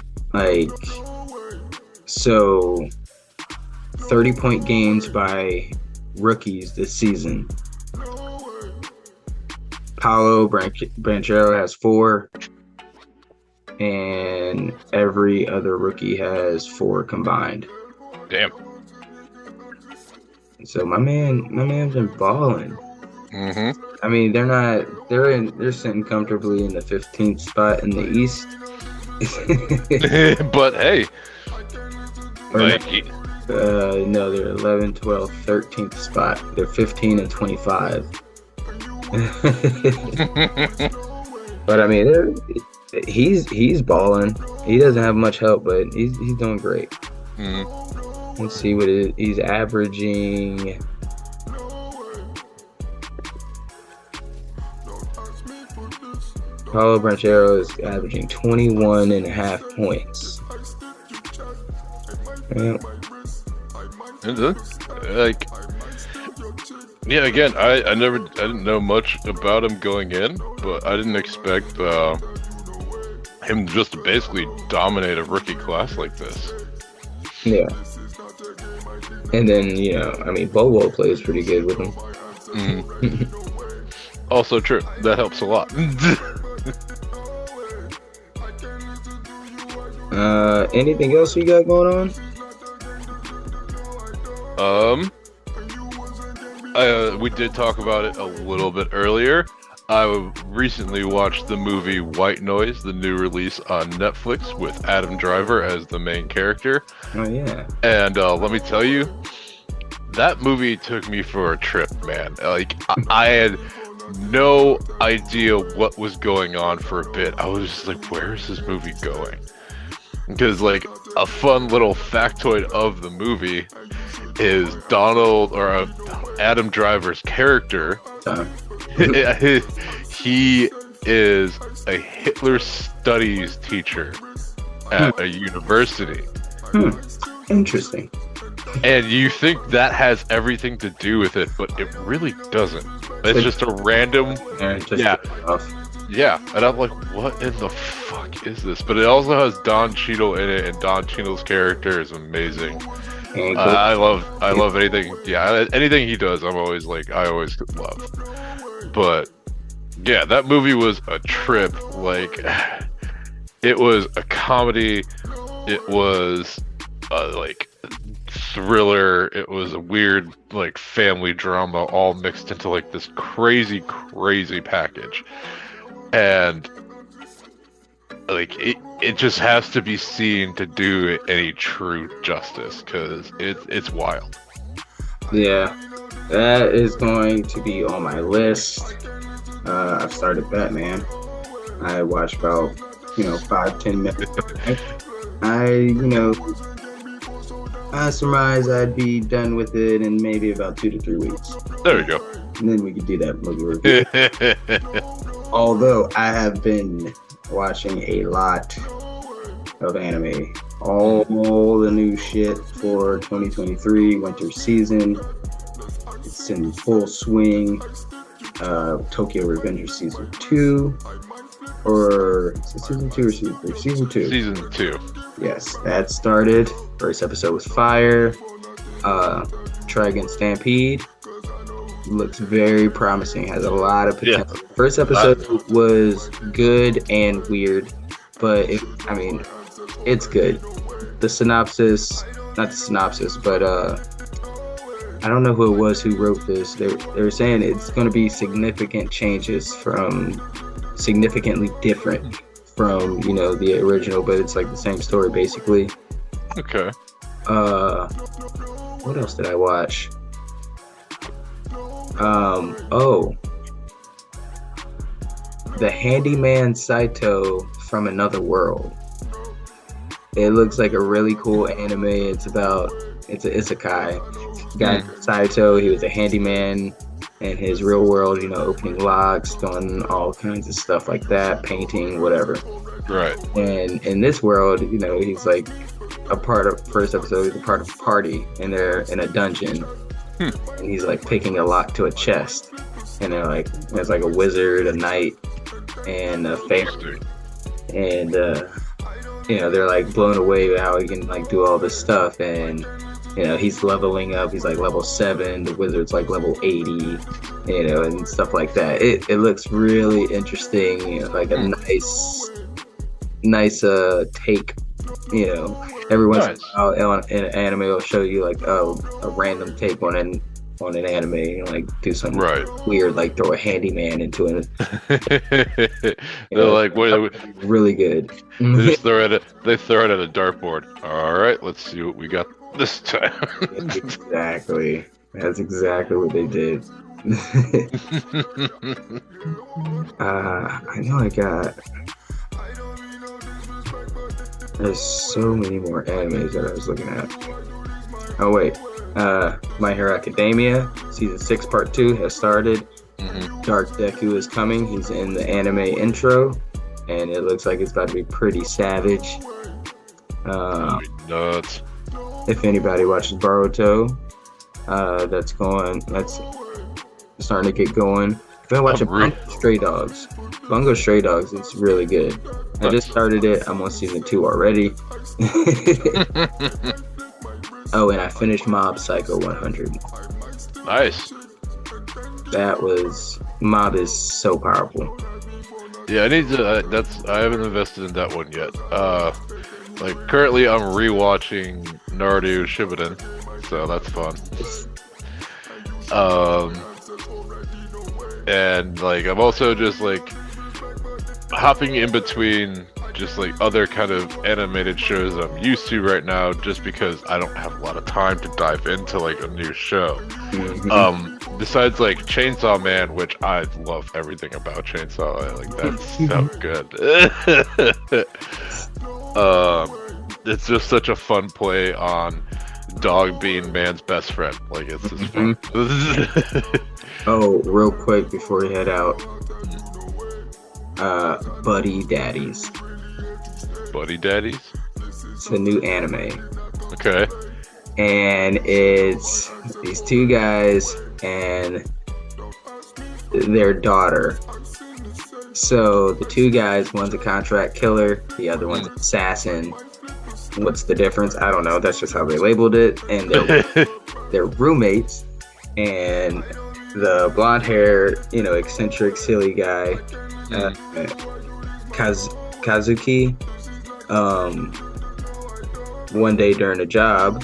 So 30-point games by rookies this season. Paolo Banchero has 4, and every other rookie has 4 combined. Damn. So my man's been balling. Mm-hmm. I mean, they're sitting comfortably in the 15th spot in the East. But hey, no, they're 11, 12, 13th spot. They're 15 and 25. But I mean, he's balling. He doesn't have much help, but he's doing great. Mm-hmm. Let's see what he's averaging. Paolo Banchero is averaging 21.5 points. Yeah, again, I didn't know much about him going in, but I didn't expect him just to basically dominate a rookie class like this. Yeah. And then, Bobo plays pretty good with him. Mm-hmm. Also true. That helps a lot. Anything else we got going on? We did talk about it a little bit earlier. I recently watched the movie White Noise, the new release on Netflix with Adam Driver as the main character. Oh, yeah. And let me tell you, that movie took me for a trip, man. I had no idea what was going on for a bit. I was just like, where is this movie going? Because, a fun little factoid of the movie is Adam Driver's character. He is a Hitler studies teacher at a university. Interesting. And you think that has everything to do with it, but it really doesn't. It's just a random... Yeah, and I'm like, what in the fuck is this? But it also has Don Cheadle in it, and Don Cheadle's character is amazing. I love anything. Yeah, anything he does, I always love. But yeah, that movie was a trip. It was a comedy. It was thriller. It was a weird family drama, all mixed into this crazy package. And it just has to be seen to do it any true justice, because it's wild. Yeah, that is going to be on my list. I've started Batman. I watched about 5-10 minutes. I surmise I'd be done with it in maybe about 2 to 3 weeks. There we go. And then we could do that movie review. Although I have been watching a lot of anime. All the new shit for 2023 winter season. It's in full swing. Tokyo Revenger Season 2. Or is it season 2 or season 3? Season 2. Season 2. Yes, that started. First episode was fire. Dragon Stampede looks very promising. Has a lot of potential. Yeah. First episode was good and weird, but it's good. The synopsis, not the synopsis, but I don't know who it was who wrote this. They were saying it's going to be significant changes significantly different from the original, but it's like the same story basically. Okay. What else did I watch? The Handyman Saito from Another World. It looks like a really cool anime. It's a isekai. Guy Saito, he was a handyman in his real world, opening locks, doing all kinds of stuff like that, painting, whatever. Right. And in this world, he's like first episode, he's a part of a party, and they're in a dungeon. And he's like picking a lock to a chest. And they're like, there's like a wizard, a knight, and a fairy. And, they're like blown away with how he can like do all this stuff. And, he's leveling up. He's like level 7. The wizard's like level 80, and stuff like that. It looks really interesting. Like a nice take. Every once in a while in an anime will show you like a random take on an anime, like do something weird, like throw a handyman into it. They're like, what? Really good. They just throw it at a dartboard. All right, let's see what we got this time. Exactly. That's exactly what they did. I know I got. There's so many more animes that I was looking at. Oh wait, My Hero Academia season 6 part 2 has started. Dark Deku is coming. He's in the anime intro, and it looks like it's about to be pretty savage. Nuts. If anybody watches Boruto, that's starting to get going. If you watch Bungo Stray Dogs, it's really good. I just started it. I'm on season 2 already. Oh, and I finished Mob Psycho 100. Nice. Mob is so powerful. Yeah, I need to. I haven't invested in that one yet. Like currently, I'm rewatching Naruto Shippuden, so that's fun. And like I'm also just like hopping in between just like other kind of animated shows I'm used to right now, just because I don't have a lot of time to dive into like a new show. Besides like Chainsaw Man, which I love everything about Chainsaw, like that's so good. It's just such a fun play on dog being man's best friend. Like it's just fun. Oh, real quick before we head out, Buddy Daddies. Buddy Daddies? It's a new anime. Okay. And it's these two guys and their daughter. So the two guys, one's a contract killer, the other one's an assassin. What's the difference? I don't know. That's just how they labeled it. And they're roommates. And the blonde hair, eccentric, silly guy, Kazuki, one day during a job,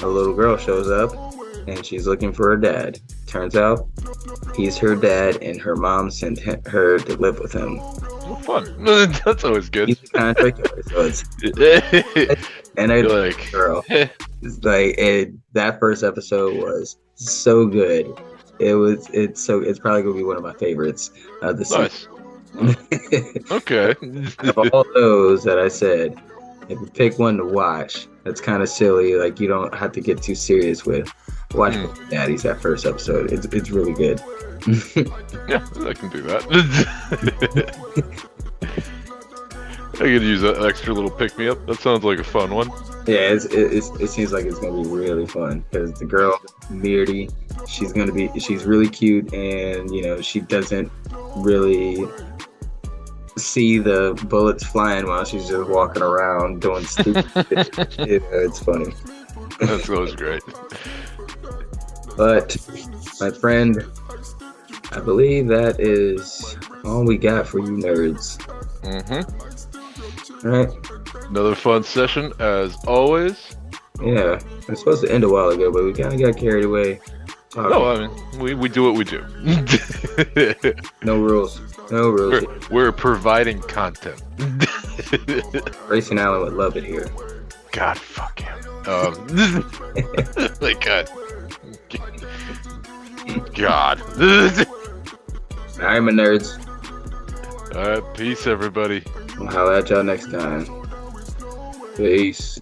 a little girl shows up and she's looking for her dad. Turns out he's her dad, and her mom sent her to live with him. Well, fun. That's always good. He's a contract killer, so it's and I like girl. It's like that first episode was so good. It's probably gonna be one of my favorites this season. Okay. Of all those that I said, if you pick one to watch, that's kind of silly. Like you don't have to get too serious with watching Daddy's that first episode. It's really good. Yeah, I can do that. I could use that extra little pick me up. That sounds like a fun one. Yeah, it seems like it's gonna be really fun because the girl Mirti, she's really cute, and she doesn't really see the bullets flying while she's just walking around doing stupid shit. It's funny. That's always great. But, my friend, I believe that is all we got for you nerds. Mm-hmm. All right. Another fun session, as always. Yeah, it was supposed to end a while ago, but we kind of got carried away. No, I mean, we do what we do. No rules. No rules. We're providing content. Grayson Allen would love it here. God, fuck him. Like, God. All right, my nerds. Alright, peace, everybody. I'll holler at y'all next time. Peace.